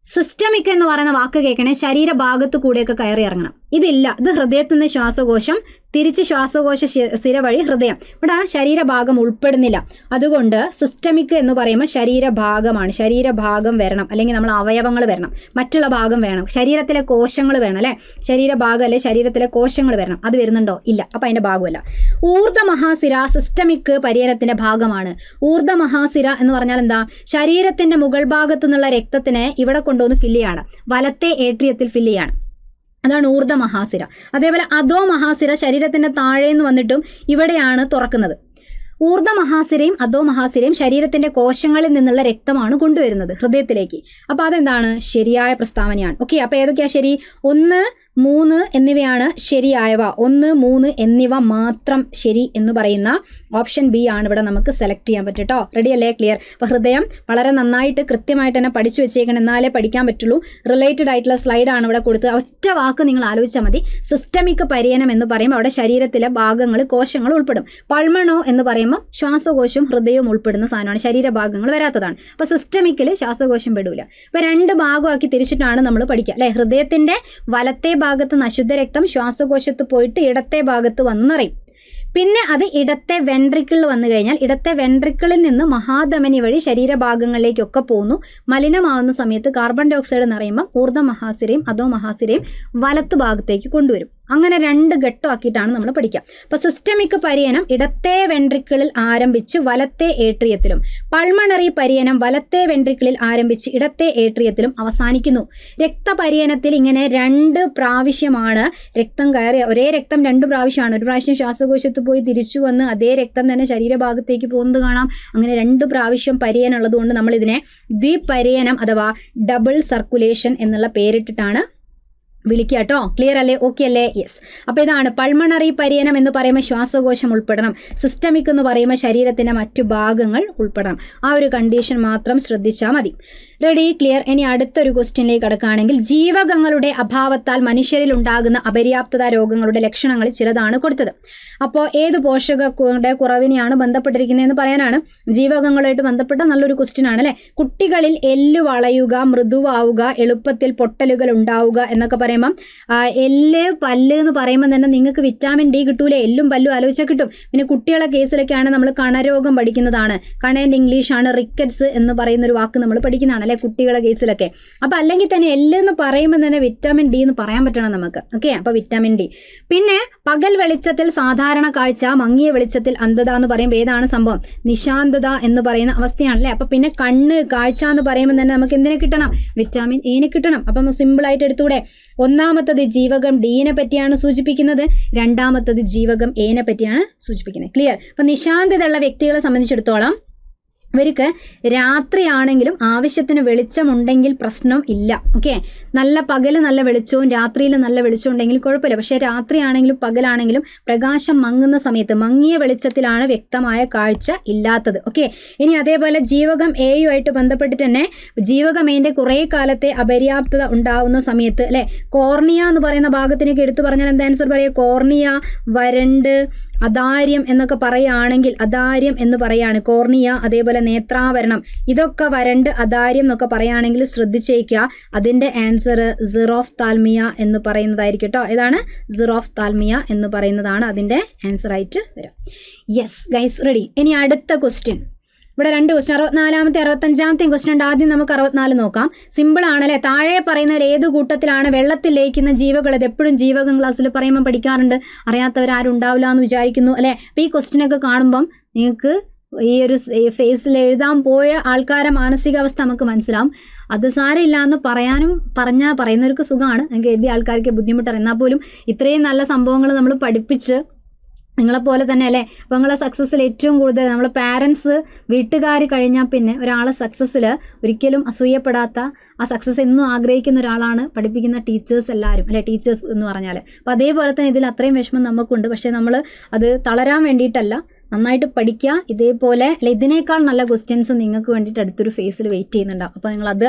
സിസ്റ്റമിക് എന്ന് പറയുന്ന വാക്ക് കേൾക്കണേ, ശരീരഭാഗത്ത് കൂടെയൊക്കെ കയറി ഇറങ്ങണം. ഇതില്ല. ഇത് ഹൃദയത്തിൽ നിന്ന് ശ്വാസകോശം, തിരിച്ച് ശ്വാസകോശ സിര വഴി ഹൃദയം. ഇവിടെ ശരീരഭാഗം ഉൾപ്പെടുന്നില്ല. അതുകൊണ്ട് സിസ്റ്റമിക് എന്ന് പറയുമ്പോൾ ശരീരഭാഗമാണ്. ശരീരഭാഗം വരണം, അല്ലെങ്കിൽ നമ്മൾ അവയവങ്ങൾ വരണം, മറ്റുള്ള ഭാഗം വേണം, ശരീരത്തിലെ കോശങ്ങൾ വേണം അല്ലേ. ശരീരഭാഗം അല്ലെ ശരീരത്തിലെ കോശങ്ങൾ വരണം. അത് വരുന്നുണ്ടോ? ഇല്ല. അപ്പം അതിൻ്റെ ഭാഗമല്ല. ഊർധ്വമഹാസിര സിസ്റ്റമിക് പരിയനത്തിൻ്റെ ഭാഗമാണ്. ഊർധ്വമഹാസിര എന്ന് പറഞ്ഞാൽ എന്താ? ശരീരത്തിൻ്റെ മുകൾ ഭാഗത്തു നിന്നുള്ള രക്തത്തിനെ ഇവിടെ കൊണ്ടുവന്ന് ഫില്ല് ചെയ്യാണ്, വലത്തെ ഏട്രിയത്തിൽ ഫില്ല് ചെയ്യാണ്. അതാണ് ഊർധ്വമഹാസിര. അതേപോലെ അധോമഹാസിര ശരീരത്തിൻ്റെ താഴേന്ന് വന്നിട്ടും ഇവിടെയാണ് തുറക്കുന്നത്. ഊർധ്വമഹാസിരയും അധോമഹാസിരയും ശരീരത്തിൻ്റെ കോശങ്ങളിൽ നിന്നുള്ള രക്തമാണ് കൊണ്ടുവരുന്നത് ഹൃദയത്തിലേക്ക്. അപ്പോൾ അതെന്താണ്? ശരിയായ പ്രസ്താവനയാണ്. ഓക്കെ, അപ്പോൾ ഏതൊക്കെയാണ് ശരി? 1, 3 എന്നിവയാണ് ശരിയായവ. 1, 3 എന്നിവ മാത്രം ശരി എന്ന് പറയുന്ന ഓപ്ഷൻ ബി ആണ് ഇവിടെ നമുക്ക് സെലക്ട് ചെയ്യാൻ പറ്റും കേട്ടോ. റെഡി അല്ലേ? ക്ലിയർ. അപ്പോൾ ഹൃദയം വളരെ നന്നായിട്ട് കൃത്യമായിട്ട് തന്നെ പഠിച്ചു വെച്ചേക്കണം, എന്നാലേ പഠിക്കാൻ പറ്റുള്ളൂ. റിലേറ്റഡ് ആയിട്ടുള്ള സ്ലൈഡാണ് ഇവിടെ കൊടുത്തത്. ഒറ്റ വാക്ക് നിങ്ങൾ ആലോചിച്ചാൽ മതി. സിസ്റ്റമിക് പരിയനം എന്ന് പറയുമ്പോൾ അവിടെ ശരീരത്തിലെ ഭാഗങ്ങൾ, കോശങ്ങൾ ഉൾപ്പെടും. പൾമണോ എന്ന് പറയുമ്പോൾ ശ്വാസകോശം ഹൃദയവും ഉൾപ്പെടുന്ന സാധനമാണ്, ശരീരഭാഗങ്ങൾ വരാത്തതാണ്. അപ്പോൾ സിസ്റ്റമിക്കിൽ ശ്വാസകോശം പെടൂല. അപ്പോൾ 2 ഭാഗമാക്കി തിരിച്ചിട്ടാണ് നമ്മൾ പഠിക്കുക അല്ലേ. ഹൃദയത്തിൻ്റെ വലത്തെ ഭാഗത്ത് നിന്ന് അശുദ്ധ രക്തം ശ്വാസകോശത്ത് പോയിട്ട് ഇടത്തെ ഭാഗത്ത് വന്ന് നിറയും. പിന്നെ അത് ഇടത്തെ വെൻട്രിക്കിളിൽ വന്നു കഴിഞ്ഞാൽ ഇടത്തെ വെൻട്രിക്കിളിൽ നിന്ന് മഹാധമനി വഴി ശരീരഭാഗങ്ങളിലേക്കൊക്കെ പോകുന്നു. മലിനമാകുന്ന സമയത്ത് കാർബൺ ഡൈ ഓക്സൈഡ് നിറയുമ്പോൾ ഊർധ്വമഹാസിരയും അധോമഹാസിരയും വലത്തു ഭാഗത്തേക്ക് കൊണ്ടുവരും. അങ്ങനെ 2 ഘട്ടമാക്കിയിട്ടാണ് നമ്മൾ പഠിക്കുക. അപ്പോൾ സിസ്റ്റമിക് പരിയനം ഇടത്തെ വെൻട്രിക്കിളിൽ ആരംഭിച്ച് വലത്തെ ഏട്രിയത്തിലും, പൾമണറി പരിയനം വലത്തെ വെൻട്രിക്കിളിൽ ആരംഭിച്ച് ഇടത്തെ ഏട്രിയത്തിലും അവസാനിക്കുന്നു. രക്തപരിയനത്തിൽ ഇങ്ങനെ 2 പ്രാവശ്യമാണ് രക്തം കയറി. ഒരേ രക്തം 2 പ്രാവശ്യമാണ്. ഒരു പ്രാവശ്യം ശ്വാസകോശത്ത് പോയി തിരിച്ചു വന്ന് അതേ രക്തം തന്നെ ശരീരഭാഗത്തേക്ക് പോകുന്നത് കാണാം. അങ്ങനെ 2 പ്രാവശ്യം പരിയനം ഉള്ളതുകൊണ്ട് നമ്മൾ ഇതിനെ ദ്വിപരിയനം അഥവാ ഡബിൾ സർക്കുലേഷൻ എന്നുള്ള പേരിട്ടിട്ടാണ് വിളിക്കുക കേട്ടോ. ക്ലിയർ അല്ലേ? ഓക്കെ അല്ലേ? യെസ്. അപ്പോൾ ഇതാണ് പൾമണറി പരിയനം എന്ന് പറയുമ്പോൾ ശ്വാസകോശം ഉൾപ്പെടണം. സിസ്റ്റമിക് എന്ന് പറയുമ്പോൾ ശരീരത്തിൻ്റെ മറ്റു ഭാഗങ്ങൾ ഉൾപ്പെടണം. ആ ഒരു കണ്ടീഷൻ മാത്രം ശ്രദ്ധിച്ചാൽ മതി. റെഡി? ക്ലിയർ. ഇനി അടുത്തൊരു ക്വസ്റ്റ്യനിലേക്ക് കടക്കുകയാണെങ്കിൽ, ജീവകങ്ങളുടെ അഭാവത്താൽ മനുഷ്യരിൽ ഉണ്ടാകുന്ന അപര്യാപ്തത രോഗങ്ങളുടെ ലക്ഷണങ്ങളിൽ ചിലതാണ് കൊടുത്തത്. അപ്പോൾ ഏത് പോഷകങ്ങളുടെ കുറവിനെയാണ് ബന്ധപ്പെട്ടിരിക്കുന്നതെന്ന് പറയാനാണ്. ജീവകങ്ങളുമായിട്ട് ബന്ധപ്പെട്ട നല്ലൊരു ക്വസ്റ്റ്യൻ ആണ് അല്ലേ. കുട്ടികളിൽ എല്ല് വളയുക, മൃദുവാവുക, എളുപ്പത്തിൽ പൊട്ടലുകൾ ഉണ്ടാവുക എന്നൊക്കെ പറയുമ്പം എല്ല്, പല്ല് എന്ന് പറയുമ്പോൾ തന്നെ നിങ്ങൾക്ക് വിറ്റാമിൻ ഡി കിട്ടൂലേ. എല്ലും പല്ലും ആലോചിച്ചാൽ കിട്ടും. പിന്നെ കുട്ടികളെ കേസിലൊക്കെയാണ് നമ്മൾ കണരോഗം പഠിക്കുന്നതാണ്. കണേൻ്റെ ഇംഗ്ലീഷാണ് റിക്കറ്റ്സ് എന്ന് പറയുന്നൊരു വാക്ക് നമ്മൾ പഠിക്കുന്നതാണ് അല്ലെ കുട്ടികളെ കേസിലൊക്കെ. അപ്പോൾ അല്ലെങ്കിൽ തന്നെ എല്ല് എന്ന് പറയുമ്പോൾ തന്നെ വിറ്റാമിൻ ഡി എന്ന് പറയാൻ പറ്റണം നമുക്ക്. ഓക്കെ, അപ്പോൾ വിറ്റാമിൻ ഡി. പിന്നെ പകൽ വെളിച്ചത്തിൽ സാധാരണ കാഴ്ച, മങ്ങിയ വെളിച്ചത്തിൽ അന്ധത എന്ന് പറയുമ്പോൾ ഏതാണ് സംഭവം? നിശാന്തത എന്ന് പറയുന്ന അവസ്ഥയാണല്ലേ. അപ്പോൾ പിന്നെ കണ്ണ്, കാഴ്ച എന്ന് പറയുമ്പോൾ തന്നെ നമുക്ക് എന്തിനെ കിട്ടണം? വിറ്റാമിൻ എനെ കിട്ടണം. അപ്പം സിമ്പിളായിട്ട് എടുത്തൂടെ. ഒന്നാമത്തത് ജീവകം ഡീനെ പറ്റിയാണ് സൂചിപ്പിക്കുന്നത്, രണ്ടാമത്തത് ജീവകം എനെ പറ്റിയാണ് സൂചിപ്പിക്കുന്നത്. ക്ലിയർ? അപ്പം നിശാന്തതയുള്ള വ്യക്തികളെ സംബന്ധിച്ചിടത്തോളം ഇവർക്ക് രാത്രിയാണെങ്കിലും ആവശ്യത്തിന് വെളിച്ചമുണ്ടെങ്കിൽ പ്രശ്നം ഇല്ല. ഓക്കെ, നല്ല പകൽ നല്ല വെളിച്ചവും രാത്രിയിൽ നല്ല വെളിച്ചം ഉണ്ടെങ്കിൽ കുഴപ്പമില്ല. പക്ഷേ രാത്രിയാണെങ്കിലും പകലാണെങ്കിലും പ്രകാശം മങ്ങുന്ന സമയത്ത് മങ്ങിയ വെളിച്ചത്തിലാണ് വ്യക്തമായ കാഴ്ച ഇല്ലാത്തത്. ഓക്കെ, ഇനി അതേപോലെ ജീവകം എയുമായിട്ട് ബന്ധപ്പെട്ടിട്ട് തന്നെ ജീവകം എന്റെ കുറേ കാലത്തെ അപര്യാപ്തത ഉണ്ടാവുന്ന സമയത്ത് അല്ലെ, കോർണിയ എന്ന് പറയുന്ന ഭാഗത്തിനൊക്കെ എടുത്തു പറഞ്ഞാൽ എന്താ ആൻസർ പറയുക? കോർണിയ വരണ്ട്, അദാര്യം എന്നൊക്കെ പറയുകയാണെങ്കിൽ, അദാര്യം എന്ന് പറയാണ് കോർണിയ. അതേപോലെ നേത്രാവരണം, ഇതൊക്കെ വരണ്ട് അദാര്യം എന്നൊക്കെ പറയുകയാണെങ്കിൽ ശ്രദ്ധിച്ചേക്കുക. അതിൻ്റെ ആൻസർ സിറോഫ്താൽമിയ എന്ന് പറയുന്നതായിരിക്കും കേട്ടോ. ഏതാണ്? സിറോഫ്താൽമിയ എന്ന് പറയുന്നതാണ് അതിൻ്റെ ആൻസർ ആയിട്ട് വരാം. Yes guys, ready. ഇനി അടുത്ത ക്വസ്റ്റ്യൻ. ഇവിടെ 2 ക്വസ്റ്റ്യൻ, 64ാമത്തെ 65ാമത്തെയും ക്വസ്റ്റ്യൻ ഉണ്ട്. ആദ്യം നമുക്ക് 64 നോക്കാം. സിമ്പിൾ ആണല്ലേ. താഴെ പറയുന്നതിൽ ഏത് കൂട്ടത്തിലാണ് വെള്ളത്തിൽ ലയിക്കുന്ന ജീവകൾ? ഇത് എപ്പോഴും ജീവകം ക്ലാസ്സിൽ പറയുമ്പോൾ പഠിക്കാറുണ്ട്. അറിയാത്തവരാരും ഉണ്ടാവില്ല എന്ന് വിചാരിക്കുന്നു അല്ലേ. അപ്പോൾ ഈ ക്വസ്റ്റ്യനൊക്കെ കാണുമ്പം നിങ്ങൾക്ക് ഈ ഒരു ഫേസിൽ എഴുതാൻ പോയ ആൾക്കാരെ മാനസികാവസ്ഥ നമുക്ക് മനസ്സിലാവും. അത് സാരമില്ല എന്ന് പറയുന്നവർക്ക് സുഖമാണ്, നിങ്ങൾക്ക് എഴുതിയ ആൾക്കാർക്ക് ബുദ്ധിമുട്ടാണ്. എന്നാൽ പോലും ഇത്രയും നല്ല സംഭവങ്ങൾ നമ്മൾ പഠിപ്പിച്ച് നിങ്ങളെപ്പോലെ തന്നെ അല്ലേ. അപ്പോൾ നിങ്ങളെ സക്സസ്സിൽ ഏറ്റവും കൂടുതൽ നമ്മൾ പാരൻസ്, വീട്ടുകാർ കഴിഞ്ഞാൽ പിന്നെ ഒരാളെ സക്സസ്സിൽ ഒരിക്കലും അസൂയപ്പെടാത്ത, ആ സക്സസ് എന്നും ആഗ്രഹിക്കുന്ന ഒരാളാണ് പഠിപ്പിക്കുന്ന ടീച്ചേഴ്സ് എല്ലാവരും അല്ലേ. ടീച്ചേഴ്സ് എന്ന് പറഞ്ഞാൽ അപ്പോൾ അതേപോലെ തന്നെ ഇതിൽ അത്രയും വിഷമം നമുക്കുണ്ട്. പക്ഷേ നമ്മൾ അത് തളരാൻ വേണ്ടിയിട്ടല്ല, നന്നായിട്ട് പഠിക്കുക. ഇതേപോലെ അല്ലെ ഇതിനേക്കാൾ നല്ല ക്വസ്റ്റ്യൻസ് നിങ്ങൾക്ക് വേണ്ടിയിട്ട് അടുത്തൊരു ഫേസിൽ വെയിറ്റ് ചെയ്യുന്നുണ്ടാവും. അപ്പോൾ നിങ്ങളത്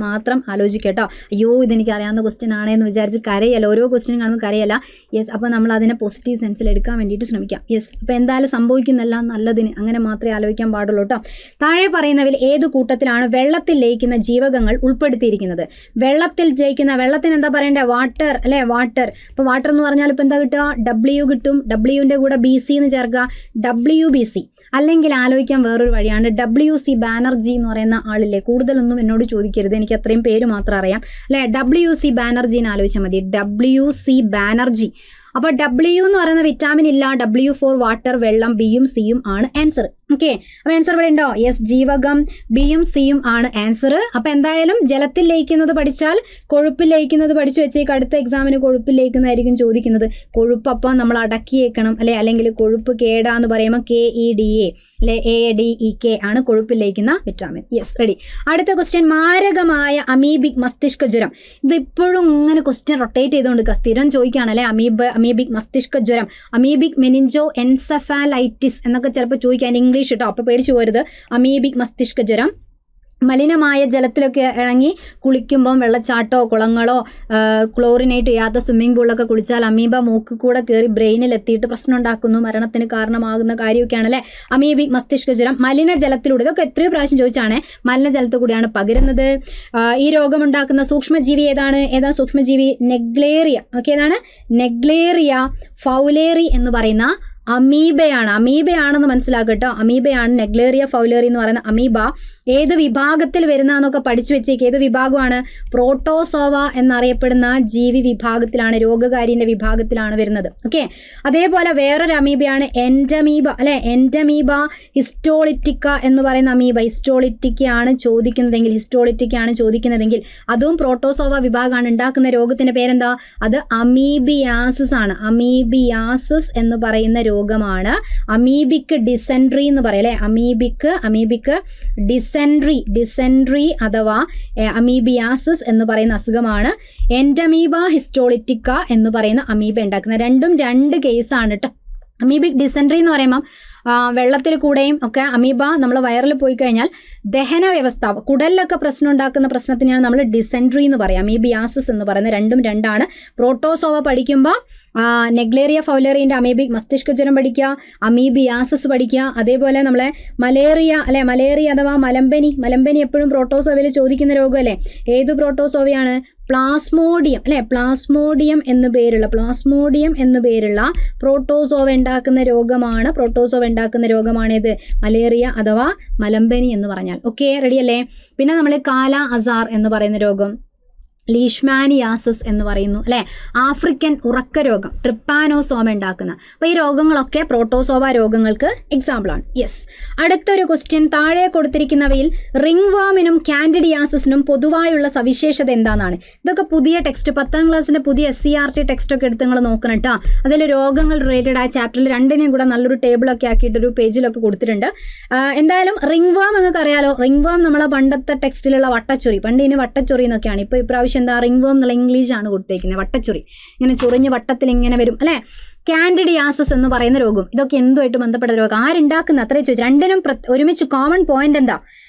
മാത്രം ആലോചിക്കുക കേട്ടോ. അയ്യോ ഇതെനിക്ക് അറിയാവുന്ന ക്വസ്റ്റ്യൻ ആണെന്ന് വിചാരിച്ച് കരയല്ല, ഓരോ ക്വസ്റ്റ്യൻ കാണുമ്പോൾ കരയല്ല. യെസ്, അപ്പോൾ നമ്മൾ അതിനെ പോസിറ്റീവ് സെൻസിൽ എടുക്കാൻ വേണ്ടിയിട്ട് ശ്രമിക്കാം. യെസ്, അപ്പോൾ എന്തായാലും സംഭവിക്കുന്നില്ല നല്ലതിന്, അങ്ങനെ മാത്രമേ ആലോചിക്കാൻ പാടുള്ളൂ കേട്ടോ. താഴെ പറയുന്നവയിൽ ഏത് കൂട്ടത്തിലാണ് വെള്ളത്തിൽ ലയിക്കുന്ന ജീവകങ്ങൾ ഉൾപ്പെടുത്തിയിരിക്കുന്നത്? വെള്ളത്തിൽ ജയിക്കുന്ന, വെള്ളത്തിന് എന്താ പറയണ്ടേ? വാട്ടർ അല്ലേ, വാട്ടർ. അപ്പോൾ വാട്ടർ എന്ന് പറഞ്ഞാൽ ഇപ്പോൾ എന്താ കിട്ടുക? W കിട്ടും. Wൻ്റെ കൂടെ BC എന്ന് ചേർക്കുക, WBC. അല്ലെങ്കിൽ ആലോചിക്കാൻ വേറൊരു വഴിയാണ് WC ബാനർജി എന്ന് പറയുന്ന ആളില്ലേ, കൂടുതലൊന്നും എന്നോട് ചോദിക്കരുത്, എനിക്ക് അത്രയും പേര് മാത്രം അറിയാം അല്ലേ. WC ബാനർജിന്ന് ആലോചിച്ചാൽ മതി, WC ബാനർജി. അപ്പോൾ W എന്ന് പറയുന്ന വിറ്റാമിൻ ഇല്ല, W ഫോർ വാട്ടർ, വെള്ളം, Bയും Cയും ആണ് ആൻസർ. ഓക്കെ, അപ്പോൾ ആൻസർ ഇവിടെ ഉണ്ടോ? യെസ്, ജീവകം Bയും Cയും ആണ് ആൻസർ. അപ്പോൾ എന്തായാലും ജലത്തിൽ ലയിക്കുന്നത് പഠിച്ചാൽ കൊഴുപ്പിൽ ലയിക്കുന്നത് പഠിച്ചു വെച്ചേക്ക്. അടുത്ത എക്സാമിന് കൊഴുപ്പിൽ ലയിക്കുന്നതായിരിക്കും ചോദിക്കുന്നത്. കൊഴുപ്പ് അപ്പം നമ്മൾ അടക്കിയേക്കണം അല്ലെ, അല്ലെങ്കിൽ കൊഴുപ്പ് കേടാന്ന് പറയുമ്പോൾ KEDA അല്ലെ, ADEK ആണ് കൊഴുപ്പിൽ ലയിക്കുന്ന വിറ്റാമിൻ. Yes, ready. അടുത്ത ക്വസ്റ്റ്യൻ, മാരകമായ അമീബിക് മസ്തിഷ്ക ജ്വരം. ഇത് ഇപ്പോഴും ഇങ്ങനെ ക്വസ്റ്റ്യൻ റൊട്ടേറ്റ് ചെയ്തുകൊണ്ട് സ്ഥിരം ചോദിക്കുകയാണല്ലേ. അമീബിക് മസ്തിഷ്ക ജ്വരം, അമീബിക് മെനിഞ്ചോ എൻസെഫാലൈറ്റിസ് എന്നൊക്കെ ചിലപ്പോൾ ചോദിക്കാൻ, ഇംഗ്ലീഷ് കേട്ടോ, അപ്പോൾ പേടിച്ചു പോരുത്. അമീബിക് മസ്തിഷ്ക ജ്വരം. മലിനമായ ജലത്തിലൊക്കെ ഇറങ്ങി കുളിക്കുമ്പം, വെള്ളച്ചാട്ടോ കുളങ്ങളോ ക്ലോറിനേറ്റ് ചെയ്യാത്ത സ്വിമ്മിംഗ് പൂളിലൊക്കെ കുളിച്ചാൽ അമീബ മൂക്ക് കൂടെ കയറി ബ്രെയിനിൽ എത്തിയിട്ട് പ്രശ്നം ഉണ്ടാക്കുന്നു, മരണത്തിന് കാരണമാകുന്ന കാര്യമൊക്കെയാണല്ലേ അമീബിക് മസ്തിഷ്ക ജ്വരം. മലിനജലത്തിലൂടെ, ഇതൊക്കെ എത്രയോ പ്രാവശ്യം ചോദിച്ചാണ്, മലിനജലത്തിൽ കൂടിയാണ് പകരുന്നത്. ഈ രോഗമുണ്ടാക്കുന്ന സൂക്ഷ്മജീവി ഏതാ സൂക്ഷ്മജീവി? നെഗ്ലേറിയ. ഓക്കെ, ഏതാണ്? നെഗ്ലേറിയ ഫൗലേറി എന്ന് പറയുന്ന അമീബയാണെന്ന് മനസ്സിലാക്കട്ടോ. അമീബയാണ് നെഗ്ലേറിയ ഫൗലേറി എന്ന് പറയുന്ന അമീബ. ഏത് വിഭാഗത്തിൽ വരുന്നതെന്നൊക്കെ പഠിച്ചു വെച്ചേക്ക്. ഏത് വിഭാഗമാണ്? പ്രോട്ടോസോവ എന്നറിയപ്പെടുന്ന ജീവി വിഭാഗത്തിലാണ്, രോഗകാരിന്റെ വിഭാഗത്തിലാണ് വരുന്നത്. ഓക്കെ, അതേപോലെ വേറൊരു അമീബയാണ് എൻഡമീബ അല്ലെ, എൻഡമീബ ഹിസ്റ്റോളിറ്റിക്ക എന്ന് പറയുന്ന അമീബ. ഹിസ്റ്റോളിറ്റിക്കാണ് ചോദിക്കുന്നതെങ്കിൽ അതും പ്രോട്ടോസോവ വിഭാഗമാണ്. ഉണ്ടാക്കുന്ന രോഗത്തിന്റെ പേരെന്താ? അത് അമീബിയാസിസ് ആണ്. അമീബിയാസിസ് എന്ന് പറയുന്ന രോഗമാണ്. അമീബിക് ഡിസെൻട്രി എന്ന് പറയും അല്ലെ, അമീബിക് ഡിസെൻട്രി അഥവാ അമീബിയാസിസ് എന്ന് പറയുന്ന അസുഖമാണ്. എൻഡമീബ ഹിസ്റ്റോളിറ്റിക്ക എന്ന് പറയുന്ന അമീബ ഉണ്ടാക്കുന്ന. രണ്ടും രണ്ട് കേസാണ് കേട്ടോ. അമീബിക് ഡിസെൻട്രി എന്ന് പറയുമ്പം വെള്ളത്തിൽ കൂടെയും ഒക്കെ അമീബ നമ്മൾ വയറിൽ പോയി കഴിഞ്ഞാൽ ദഹന വ്യവസ്ഥ, കുടലിലൊക്കെ പ്രശ്നം ഉണ്ടാക്കുന്ന പ്രശ്നത്തിനാണ് നമ്മൾ ഡിസെൻട്രി എന്ന് പറയുക. അമീബിയാസിസ് എന്ന് പറയുന്നത് രണ്ടും രണ്ടാണ്. പ്രോട്ടോസോവ പഠിക്കുമ്പോൾ നെഗ്ലേറിയ ഫൗലേറിയൻ്റെ അമീബിക് മസ്തിഷ്ക ജ്വരം പഠിക്കുക, അമീബിയാസിസ് പഠിക്കുക. അതേപോലെ നമ്മളെ മലേറിയ അഥവാ മലമ്പനി എപ്പോഴും പ്രോട്ടോസോവയിൽ ചോദിക്കുന്ന രോഗമല്ലേ. ഏത് പ്രോട്ടോസോവയാണ്? പ്ലാസ്മോഡിയം അല്ലെ, പ്ലാസ്മോഡിയം എന്ന് പേരുള്ള പ്രോട്ടോസോവ ഉണ്ടാക്കുന്ന രോഗമാണിത്, മലേറിയ അഥവാ മലമ്പനി എന്ന് പറഞ്ഞാൽ. ഓക്കെ, റെഡിയല്ലേ? പിന്നെ നമ്മൾ കാല അസാർ എന്ന് പറയുന്ന രോഗം, ലീഷ്മാനിയാസിസ് എന്ന് പറയുന്നു അല്ലെ, ആഫ്രിക്കൻ ഉറക്ക രോഗം, ട്രിപ്പാനോസോമ ഉണ്ടാക്കുന്ന. അപ്പോൾ ഈ രോഗങ്ങളൊക്കെ പ്രോട്ടോസോവ രോഗങ്ങൾക്ക് എക്സാമ്പിളാണ്. യെസ്, അടുത്തൊരു ക്വസ്റ്റ്യൻ, താഴെ കൊടുത്തിരിക്കുന്നവയിൽ റിംഗ് വർമിനും കാൻഡിഡിയാസിസിനും പൊതുവായുള്ള സവിശേഷത എന്താണെന്നാണ്. ഇതൊക്കെ പുതിയ ടെക്സ്റ്റ്, 10ാം ക്ലാസ്സിന്റെ പുതിയ SCERT ടെക്സ്റ്റ് ഒക്കെ എടുത്ത് നിങ്ങൾ നോക്കണം കേട്ടോ. അതിൽ രോഗങ്ങൾ റിലേറ്റഡ് ആയ ചാപ്റ്ററിൽ രണ്ടിനെയും കൂടെ നല്ലൊരു ടേബിളൊക്കെ ആക്കിയിട്ടൊരു പേജിലൊക്കെ കൊടുത്തിട്ടുണ്ട്. എന്തായാലും റിംഗ് വർം എന്നൊക്കെ അറിയാലോ. റിംഗ് വർം നമ്മളെ പണ്ടത്തെ ടെക്സ്റ്റിലുള്ള വട്ടച്ചൊറി, പണ്ട് ഇതിന് വട്ടച്ചൊറി എന്നൊക്കെയാണ്. ഇപ്പോൾ ഇപ്രാവശ്യം എന്താ റിംഗ് വർം എന്നുള്ള ഇംഗ്ലീഷാണ് കൊടുത്തേക്കുന്നത്. വട്ടച്ചൊറി, ഇങ്ങനെ ചൊറിഞ്ഞ് വട്ടത്തിൽ ഇങ്ങനെ വരും അല്ലെ. കാൻഡിഡിയാസിസ് എന്ന് പറയുന്ന രോഗം, ഇതൊക്കെ എന്തുമായിട്ട് ബന്ധപ്പെട്ട രോഗം? ആരുണ്ടാക്കുന്ന? അത്രയും ചോദിച്ചു. രണ്ടിനും ഒരുമിച്ച് കോമൺ പോയിന്റ് എന്താ?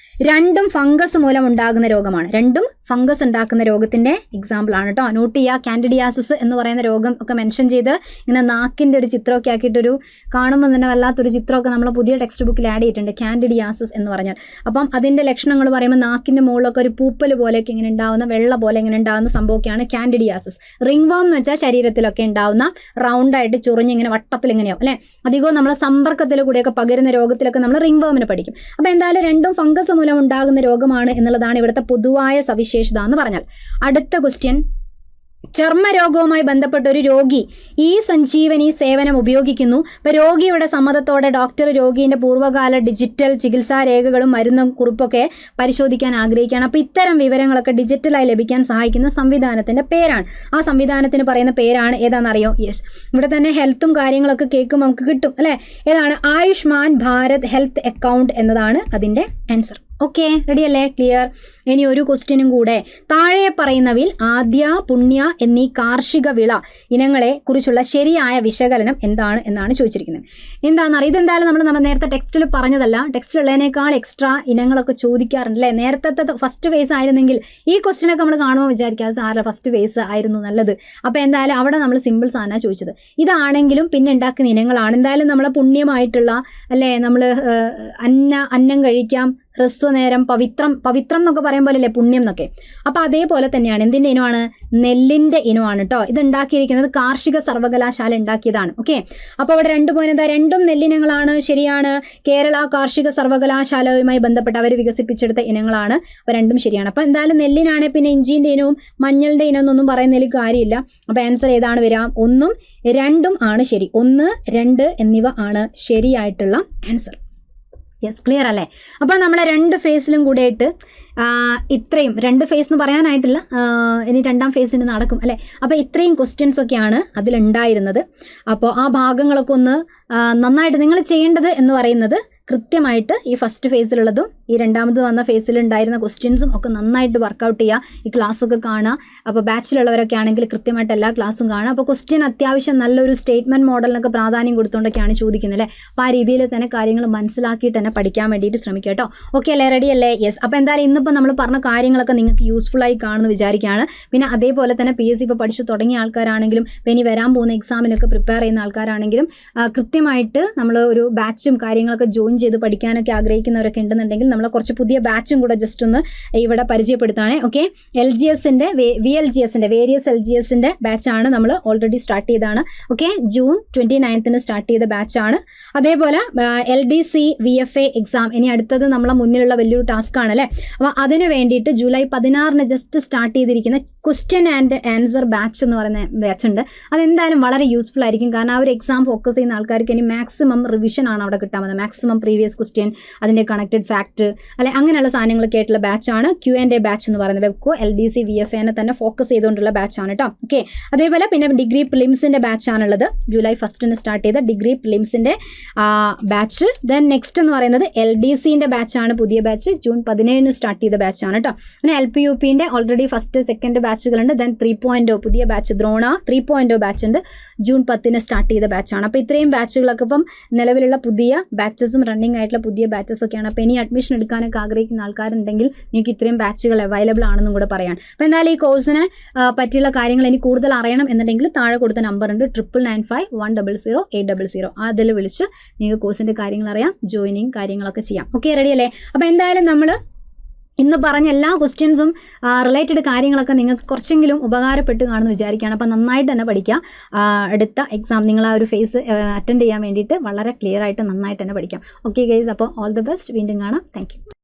രണ്ടും ഫംഗസ് മൂലം ഉണ്ടാകുന്ന രോഗമാണ്. രണ്ടും ഫംഗസ് ഉണ്ടാക്കുന്ന രോഗത്തിന്റെ എക്സാമ്പിൾ ആണ് കേട്ടോ. നോട്ട് ചെയ്യുക. കാൻഡിഡിയാസിസ് എന്ന് പറയുന്ന രോഗം ഒക്കെ മെൻഷൻ ചെയ്ത് ഇങ്ങനെ നാക്കിന്റെ ഒരു ചിത്രമൊക്കെ ആക്കിയിട്ടൊരു കാണുമ്പോൾ തന്നെ വല്ലാത്തൊരു ചിത്രമൊക്കെ നമ്മൾ പുതിയ ടെക്സ്റ്റ് ബുക്കിൽ ആഡ് ചെയ്തിട്ടുണ്ട്, കാൻഡിഡിയാസിസ് എന്ന് പറഞ്ഞാൽ. അപ്പം അതിന്റെ ലക്ഷണങ്ങൾ പറയുമ്പോൾ നാക്കിന്റെ മുകളിലൊക്കെ ഒരു പൂപ്പൽ പോലെയൊക്കെ ഇങ്ങനെ ഉണ്ടാവുന്ന, വെള്ള പോലെ ഇങ്ങനെ ഉണ്ടാകുന്ന സംഭവമൊക്കെയാണ് കാൻഡിഡിയാസിസ്. റിംഗ് വർം എന്ന് വെച്ചാൽ ശരീരത്തിലൊക്കെ ഉണ്ടാവുന്ന റൗണ്ടായിട്ട് ചൊറിഞ്ഞ് ഇങ്ങനെ വട്ടത്തിൽ ഇങ്ങനെയാവും അല്ലെ. അധികവും നമ്മളെ സമ്പർക്കത്തിൽ കൂടെയൊക്കെ പകരുന്ന രോഗത്തിലൊക്കെ നമ്മൾ റിംഗ് വർമിനെ പഠിക്കും. അപ്പോൾ എന്തായാലും രണ്ടും ഫംഗസ് മൂലം ഉണ്ടാകുന്ന രോഗമാണ് എന്നുള്ളതാണ് ഇവിടുത്തെ പൊതുവായ സവിശേഷത എന്ന് പറഞ്ഞാൽ. അടുത്ത ക്വസ്റ്റ്യൻ, ചർമ്മരോഗവുമായി ബന്ധപ്പെട്ട ഒരു രോഗി ഈ സഞ്ജീവനി സേവനം ഉപയോഗിക്കുന്നു. അപ്പോൾ രോഗിയുടെ സമ്മതത്തോടെ ഡോക്ടർ രോഗീൻ്റെ പൂർവ്വകാല ഡിജിറ്റൽ ചികിത്സാ രേഖകളും മരുന്നും കുറിപ്പൊക്കെ പരിശോധിക്കാൻ ആഗ്രഹിക്കുകയാണ്. അപ്പോൾ ഇത്തരം വിവരങ്ങളൊക്കെ ഡിജിറ്റലായി ലഭിക്കാൻ സഹായിക്കുന്ന സംവിധാനത്തിൻ്റെ പേരാണ്. ആ സംവിധാനത്തിന് പറയുന്ന പേരാണ് ഏതാണെന്നറിയോ? യെസ്, ഇവിടെ തന്നെ ഹെൽത്തും കാര്യങ്ങളൊക്കെ കേൾക്കുമ്പോൾ നമുക്ക് കിട്ടും അല്ലേ. ഏതാണ്? ആയുഷ്മാൻ ഭാരത് ഹെൽത്ത് അക്കൗണ്ട് എന്നതാണ് അതിൻ്റെ ആൻസർ. ഓക്കെ, റെഡി അല്ലേ? ക്ലിയർ. ഇനി ഒരു ക്വസ്റ്റ്യനും കൂടെ. താഴെ പറയുന്നവയിൽ ആദ്യ, പുണ്യ എന്നീ കാർഷിക വിള ഇനങ്ങളെ കുറിച്ചുള്ള ശരിയായ വിശകലനം എന്താണ് എന്നാണ് ചോദിച്ചിരിക്കുന്നത്. എന്താണെന്നറിയാം, ഇതെന്തായാലും നമ്മൾ നേരത്തെ ടെക്സ്റ്റിൽ പറഞ്ഞതല്ല, ടെക്സ്റ്റിലുള്ളതിനേക്കാൾ എക്സ്ട്രാ ഇനങ്ങളൊക്കെ ചോദിക്കാറുണ്ട് അല്ലേ? നേരത്തെ ഫസ്റ്റ് ഫേസ് ആയിരുന്നെങ്കിൽ ഈ ക്വസ്റ്റ്യനൊക്കെ നമ്മൾ കാണുമ്പോൾ വിചാരിക്കുക അത് സാറിൻ്റെ ഫസ്റ്റ് ഫേസ് ആയിരുന്നു നല്ലത്. അപ്പോൾ എന്തായാലും അവിടെ നമ്മൾ സിമ്പിൾ സാധനമാണ് ചോദിച്ചത്. ഇതാണെങ്കിലും പിന്നെ ഉണ്ടാക്കുന്ന ഇനങ്ങളാണ്. എന്തായാലും നമ്മളെ പുണ്യമായിട്ടുള്ള അല്ലേ, നമ്മൾ അന്നം കഴിക്കാം, ഹ്രസ്വനേരം, പവിത്രം എന്നൊക്കെ പറയുമ്പോൾ അല്ലേ പുണ്യം എന്നൊക്കെ. അപ്പോൾ അതേപോലെ തന്നെയാണ് എന്തിൻ്റെ ഇനമാണ്? നെല്ലിൻ്റെ ഇനമാണ് കേട്ടോ. ഇത് ഉണ്ടാക്കിയിരിക്കുന്നത് കാർഷിക സർവകലാശാല ഉണ്ടാക്കിയതാണ്. ഓക്കെ, അപ്പോൾ അവിടെ 2 പോയിന്റ് എന്താ, രണ്ടും നെല്ലിനങ്ങളാണ്. ശരിയാണ്. കേരള കാർഷിക സർവകലാശാലയുമായി ബന്ധപ്പെട്ട് അവർ വികസിപ്പിച്ചെടുത്ത ഇനങ്ങളാണ്. അപ്പോൾ രണ്ടും ശരിയാണ്. അപ്പോൾ എന്തായാലും നെല്ലിനാണെങ്കിൽ പിന്നെ ഇഞ്ചിൻ്റെ ഇനവും മഞ്ഞളുടെ ഇനം എന്നൊന്നും പറയുന്നതിൽ കാര്യമില്ല. അപ്പോൾ ആൻസർ ഏതാണ് വരിക? 1ഉം 2ഉം ആണ് ശരി. 1, 2 എന്നിവ ആണ് ശരിയായിട്ടുള്ള ആൻസർ. യെസ്, ക്ലിയർ അല്ലേ? അപ്പോൾ നമ്മളെ 2 ഫേസിലും കൂടെയായിട്ട് ഇത്രയും 2 ഫേസ് എന്ന് പറയാനായിട്ടില്ല, ഇനി 2ാം ഫേസിന് നടക്കും അല്ലേ? അപ്പോൾ ഇത്രയും ക്വസ്റ്റ്യൻസ് ഒക്കെയാണ് അതിലുണ്ടായിരുന്നത്. അപ്പോൾ ആ ഭാഗങ്ങളൊക്കെ ഒന്ന് നന്നായിട്ട് നിങ്ങൾ ചെയ്യേണ്ടത് എന്ന് പറയുന്നത് കൃത്യമായിട്ട് ഈ ഫസ്റ്റ് ഫേസിലുള്ളതും ഈ രണ്ടാമത് വന്ന ഫേസിലുണ്ടായിരുന്ന ക്വസ്റ്റ്യൻസും ഒക്കെ നന്നായിട്ട് വർക്കൗട്ട് ചെയ്യുക. ഈ ക്ലാസ്സൊക്കെ കാണുക. അപ്പോൾ ബാച്ചിലുള്ളവരൊക്കെ ആണെങ്കിൽ കൃത്യമായിട്ട് എല്ലാ ക്ലാസ്സും കാണുക. അപ്പോൾ ക്വസ്റ്റ്യൻ അത്യാവശ്യം നല്ലൊരു സ്റ്റേറ്റ്മെൻറ്റ് മോഡലിനൊക്കെ പ്രാധാന്യം കൊടുത്തുകൊണ്ടൊക്കെയാണ് ചോദിക്കുന്നത് അല്ലേ? അപ്പോൾ ആ രീതിയിൽ തന്നെ കാര്യങ്ങൾ മനസ്സിലാക്കിയിട്ട് തന്നെ പഠിക്കാൻ വേണ്ടിയിട്ട് ശ്രമിക്കുക കേട്ടോ. ഓക്കെ അല്ലേ? റെഡി അല്ലേ? യെസ്. അപ്പോൾ എന്തായാലും ഇന്നിപ്പോൾ നമ്മൾ പറഞ്ഞ കാര്യങ്ങളൊക്കെ നിങ്ങൾക്ക് യൂസ്ഫുള്ളായി കാണുമെന്ന് വിചാരിക്കുകയാണ്. പിന്നെ അതേപോലെ തന്നെ PSC ഇപ്പോൾ പഠിച്ചു തുടങ്ങിയ ആൾക്കാരാണെങ്കിലും ഇനി വരാൻ പോകുന്ന എക്സാമിനൊക്കെ പ്രിപ്പയർ ചെയ്യുന്ന ആൾക്കാരാണെങ്കിലും കൃത്യമായിട്ട് നമ്മൾ ഒരു ബാച്ചും കാര്യങ്ങളൊക്കെ ജോയിൻ ചെയ്ത് പഠിക്കാനൊക്കെ ആഗ്രഹിക്കുന്നവരൊക്കെ ഉണ്ടെന്നുണ്ടെങ്കിൽ നമ്മളെ കുറച്ച് പുതിയ ബാച്ചും കൂടെ ജസ്റ്റ് ഒന്ന് ഇവിടെ പരിചയപ്പെടുത്താണ്. ഓക്കെ, LGSൻ്റെ VLGSൻ്റെ വേരിയസ് LGSൻ്റെ ബാച്ചാണ് നമ്മൾ ഓൾറെഡി സ്റ്റാർട്ട് ചെയ്തതാണ്. ഓക്കെ, ജൂൺ 29 സ്റ്റാർട്ട് ചെയ്ത ബാച്ചാണ്. അതേപോലെ LDC VFA എക്സാം ഇനി അടുത്തത് നമ്മളെ മുന്നിലുള്ള വലിയൊരു ടാസ്ക് ആണ് അല്ലേ? അപ്പോൾ അതിന് വേണ്ടിയിട്ട് ജൂലൈ 16 ജസ്റ്റ് സ്റ്റാർട്ട് ചെയ്തിരിക്കുന്ന ക്വസ്റ്റ്യൻ ആൻഡ് ആൻസർ ബാച്ച് എന്ന് പറയുന്ന ബാച്ച് ഉണ്ട്. അതെന്തായാലും വളരെ യൂസ്ഫുൾ ആയിരിക്കും. കാരണം ആ ഒരു എക്സാം ഫോക്കസ് ചെയ്യുന്ന ആൾക്കാർക്ക് ഇനി മാക്സിമം റിവിഷൻ ആണ് അവിടെ കിട്ടാൻ പോകുന്നത്. മാക്സിമം പ്രീവിയസ് ക്വസ്റ്റ്യൻ, അതിൻ്റെ കണക്റ്റഡ് ഫാക്ട് അല്ലെ, അങ്ങനെയുള്ള സാധനങ്ങളൊക്കെ ആയിട്ടുള്ള ബാച്ചാണ് Q&A ബാച്ച് എന്ന് പറയുന്നത്. വെബ്കോ LDC VFA തന്നെ ഫോക്കസ് ചെയ്തുകൊണ്ടുള്ള ബാച്ചാണ് കേട്ടോ. ഓക്കെ, അതേപോലെ പിന്നെ ഡിഗ്രി പ്രിലിംസിൻ്റെ ബാച്ചാണുള്ളത്. ജൂലൈ 1 സ്റ്റാർട്ട് ചെയ്ത ഡിഗ്രി പ്രിലിംസിൻ്റെ ബാച്ച്. ദെൻ നെക്സ്റ്റ് എന്ന് പറയുന്നത് LDCൻ്റെ ബാച്ചാണ്, പുതിയ ബാച്ച് ജൂൺ 17 സ്റ്റാർട്ട് ചെയ്ത ബാച്ചാണ് കേട്ടോ. പിന്നെ LPUPൻ്റെ ഓൾറെഡി ഫസ്റ്റ് സെക്കൻഡ് ബാച്ചുകളുണ്ട്. ദെൻ 3.0 പുതിയ ബാച്ച് ദ്രോണ 3.0 ബാച്ച് ഉണ്ട്, ജൂൺ 10 സ്റ്റാർട്ട് ചെയ്ത ബാച്ചാണ്. അപ്പോൾ ഇത്രയും ബാച്ചുകളൊക്കെ ഇപ്പം നിലവിലുള്ള പുതിയ ബാച്ചസും റണ്ണിങ് ആയിട്ടുള്ള പുതിയ ബാച്ചസ് ഒക്കെയാണ്. അപ്പോൾ ഇനി അഡ്മിഷൻ എടുക്കാനൊക്കെ ആഗ്രഹിക്കുന്ന ആൾക്കാരുണ്ടെങ്കിൽ നിങ്ങൾക്ക് ഇത്രയും ബാച്ചുകൾ അവൈലബിൾ ആണെന്നും കൂടെ പറയാൻ. അപ്പോൾ എന്തായാലും ഈ കോഴ്സിനെ പറ്റിയുള്ള കാര്യങ്ങൾ ഇനി കൂടുതൽ അറിയണം എന്നുണ്ടെങ്കിൽ താഴെ കൊടുത്ത നമ്പർ ഉണ്ട് 9951000800. അതിൽ വിളിച്ച് നിങ്ങൾക്ക് കോഴ്സിൻ്റെ കാര്യങ്ങൾ അറിയാം, ജോയിനിങ് കാര്യങ്ങളൊക്കെ ചെയ്യാം. ഓക്കെ, റെഡി അല്ലേ? അപ്പോൾ എന്തായാലും നമ്മൾ ഇന്ന് പറഞ്ഞ എല്ലാ ക്വസ്റ്റ്യൻസും റിലേറ്റഡ് കാര്യങ്ങളൊക്കെ നിങ്ങൾക്ക് കുറച്ചെങ്കിലും ഉപകാരപ്പെട്ട് കാണുമെന്ന് വിചാരിക്കുകയാണ്. അപ്പോൾ നന്നായിട്ട് തന്നെ പഠിക്കുക. അടുത്ത എക്സാം നിങ്ങൾ ആ ഒരു ഫേസ് അറ്റൻഡ് ചെയ്യാൻ വേണ്ടിയിട്ട് വളരെ ക്ലിയർ ആയിട്ട് നന്നായിട്ട് തന്നെ പഠിക്കാം. ഓക്കെ ഗൈസ്, അപ്പോൾ ഓൾ ദി ബെസ്റ്റ്. വീണ്ടും കാണാം. Thank you.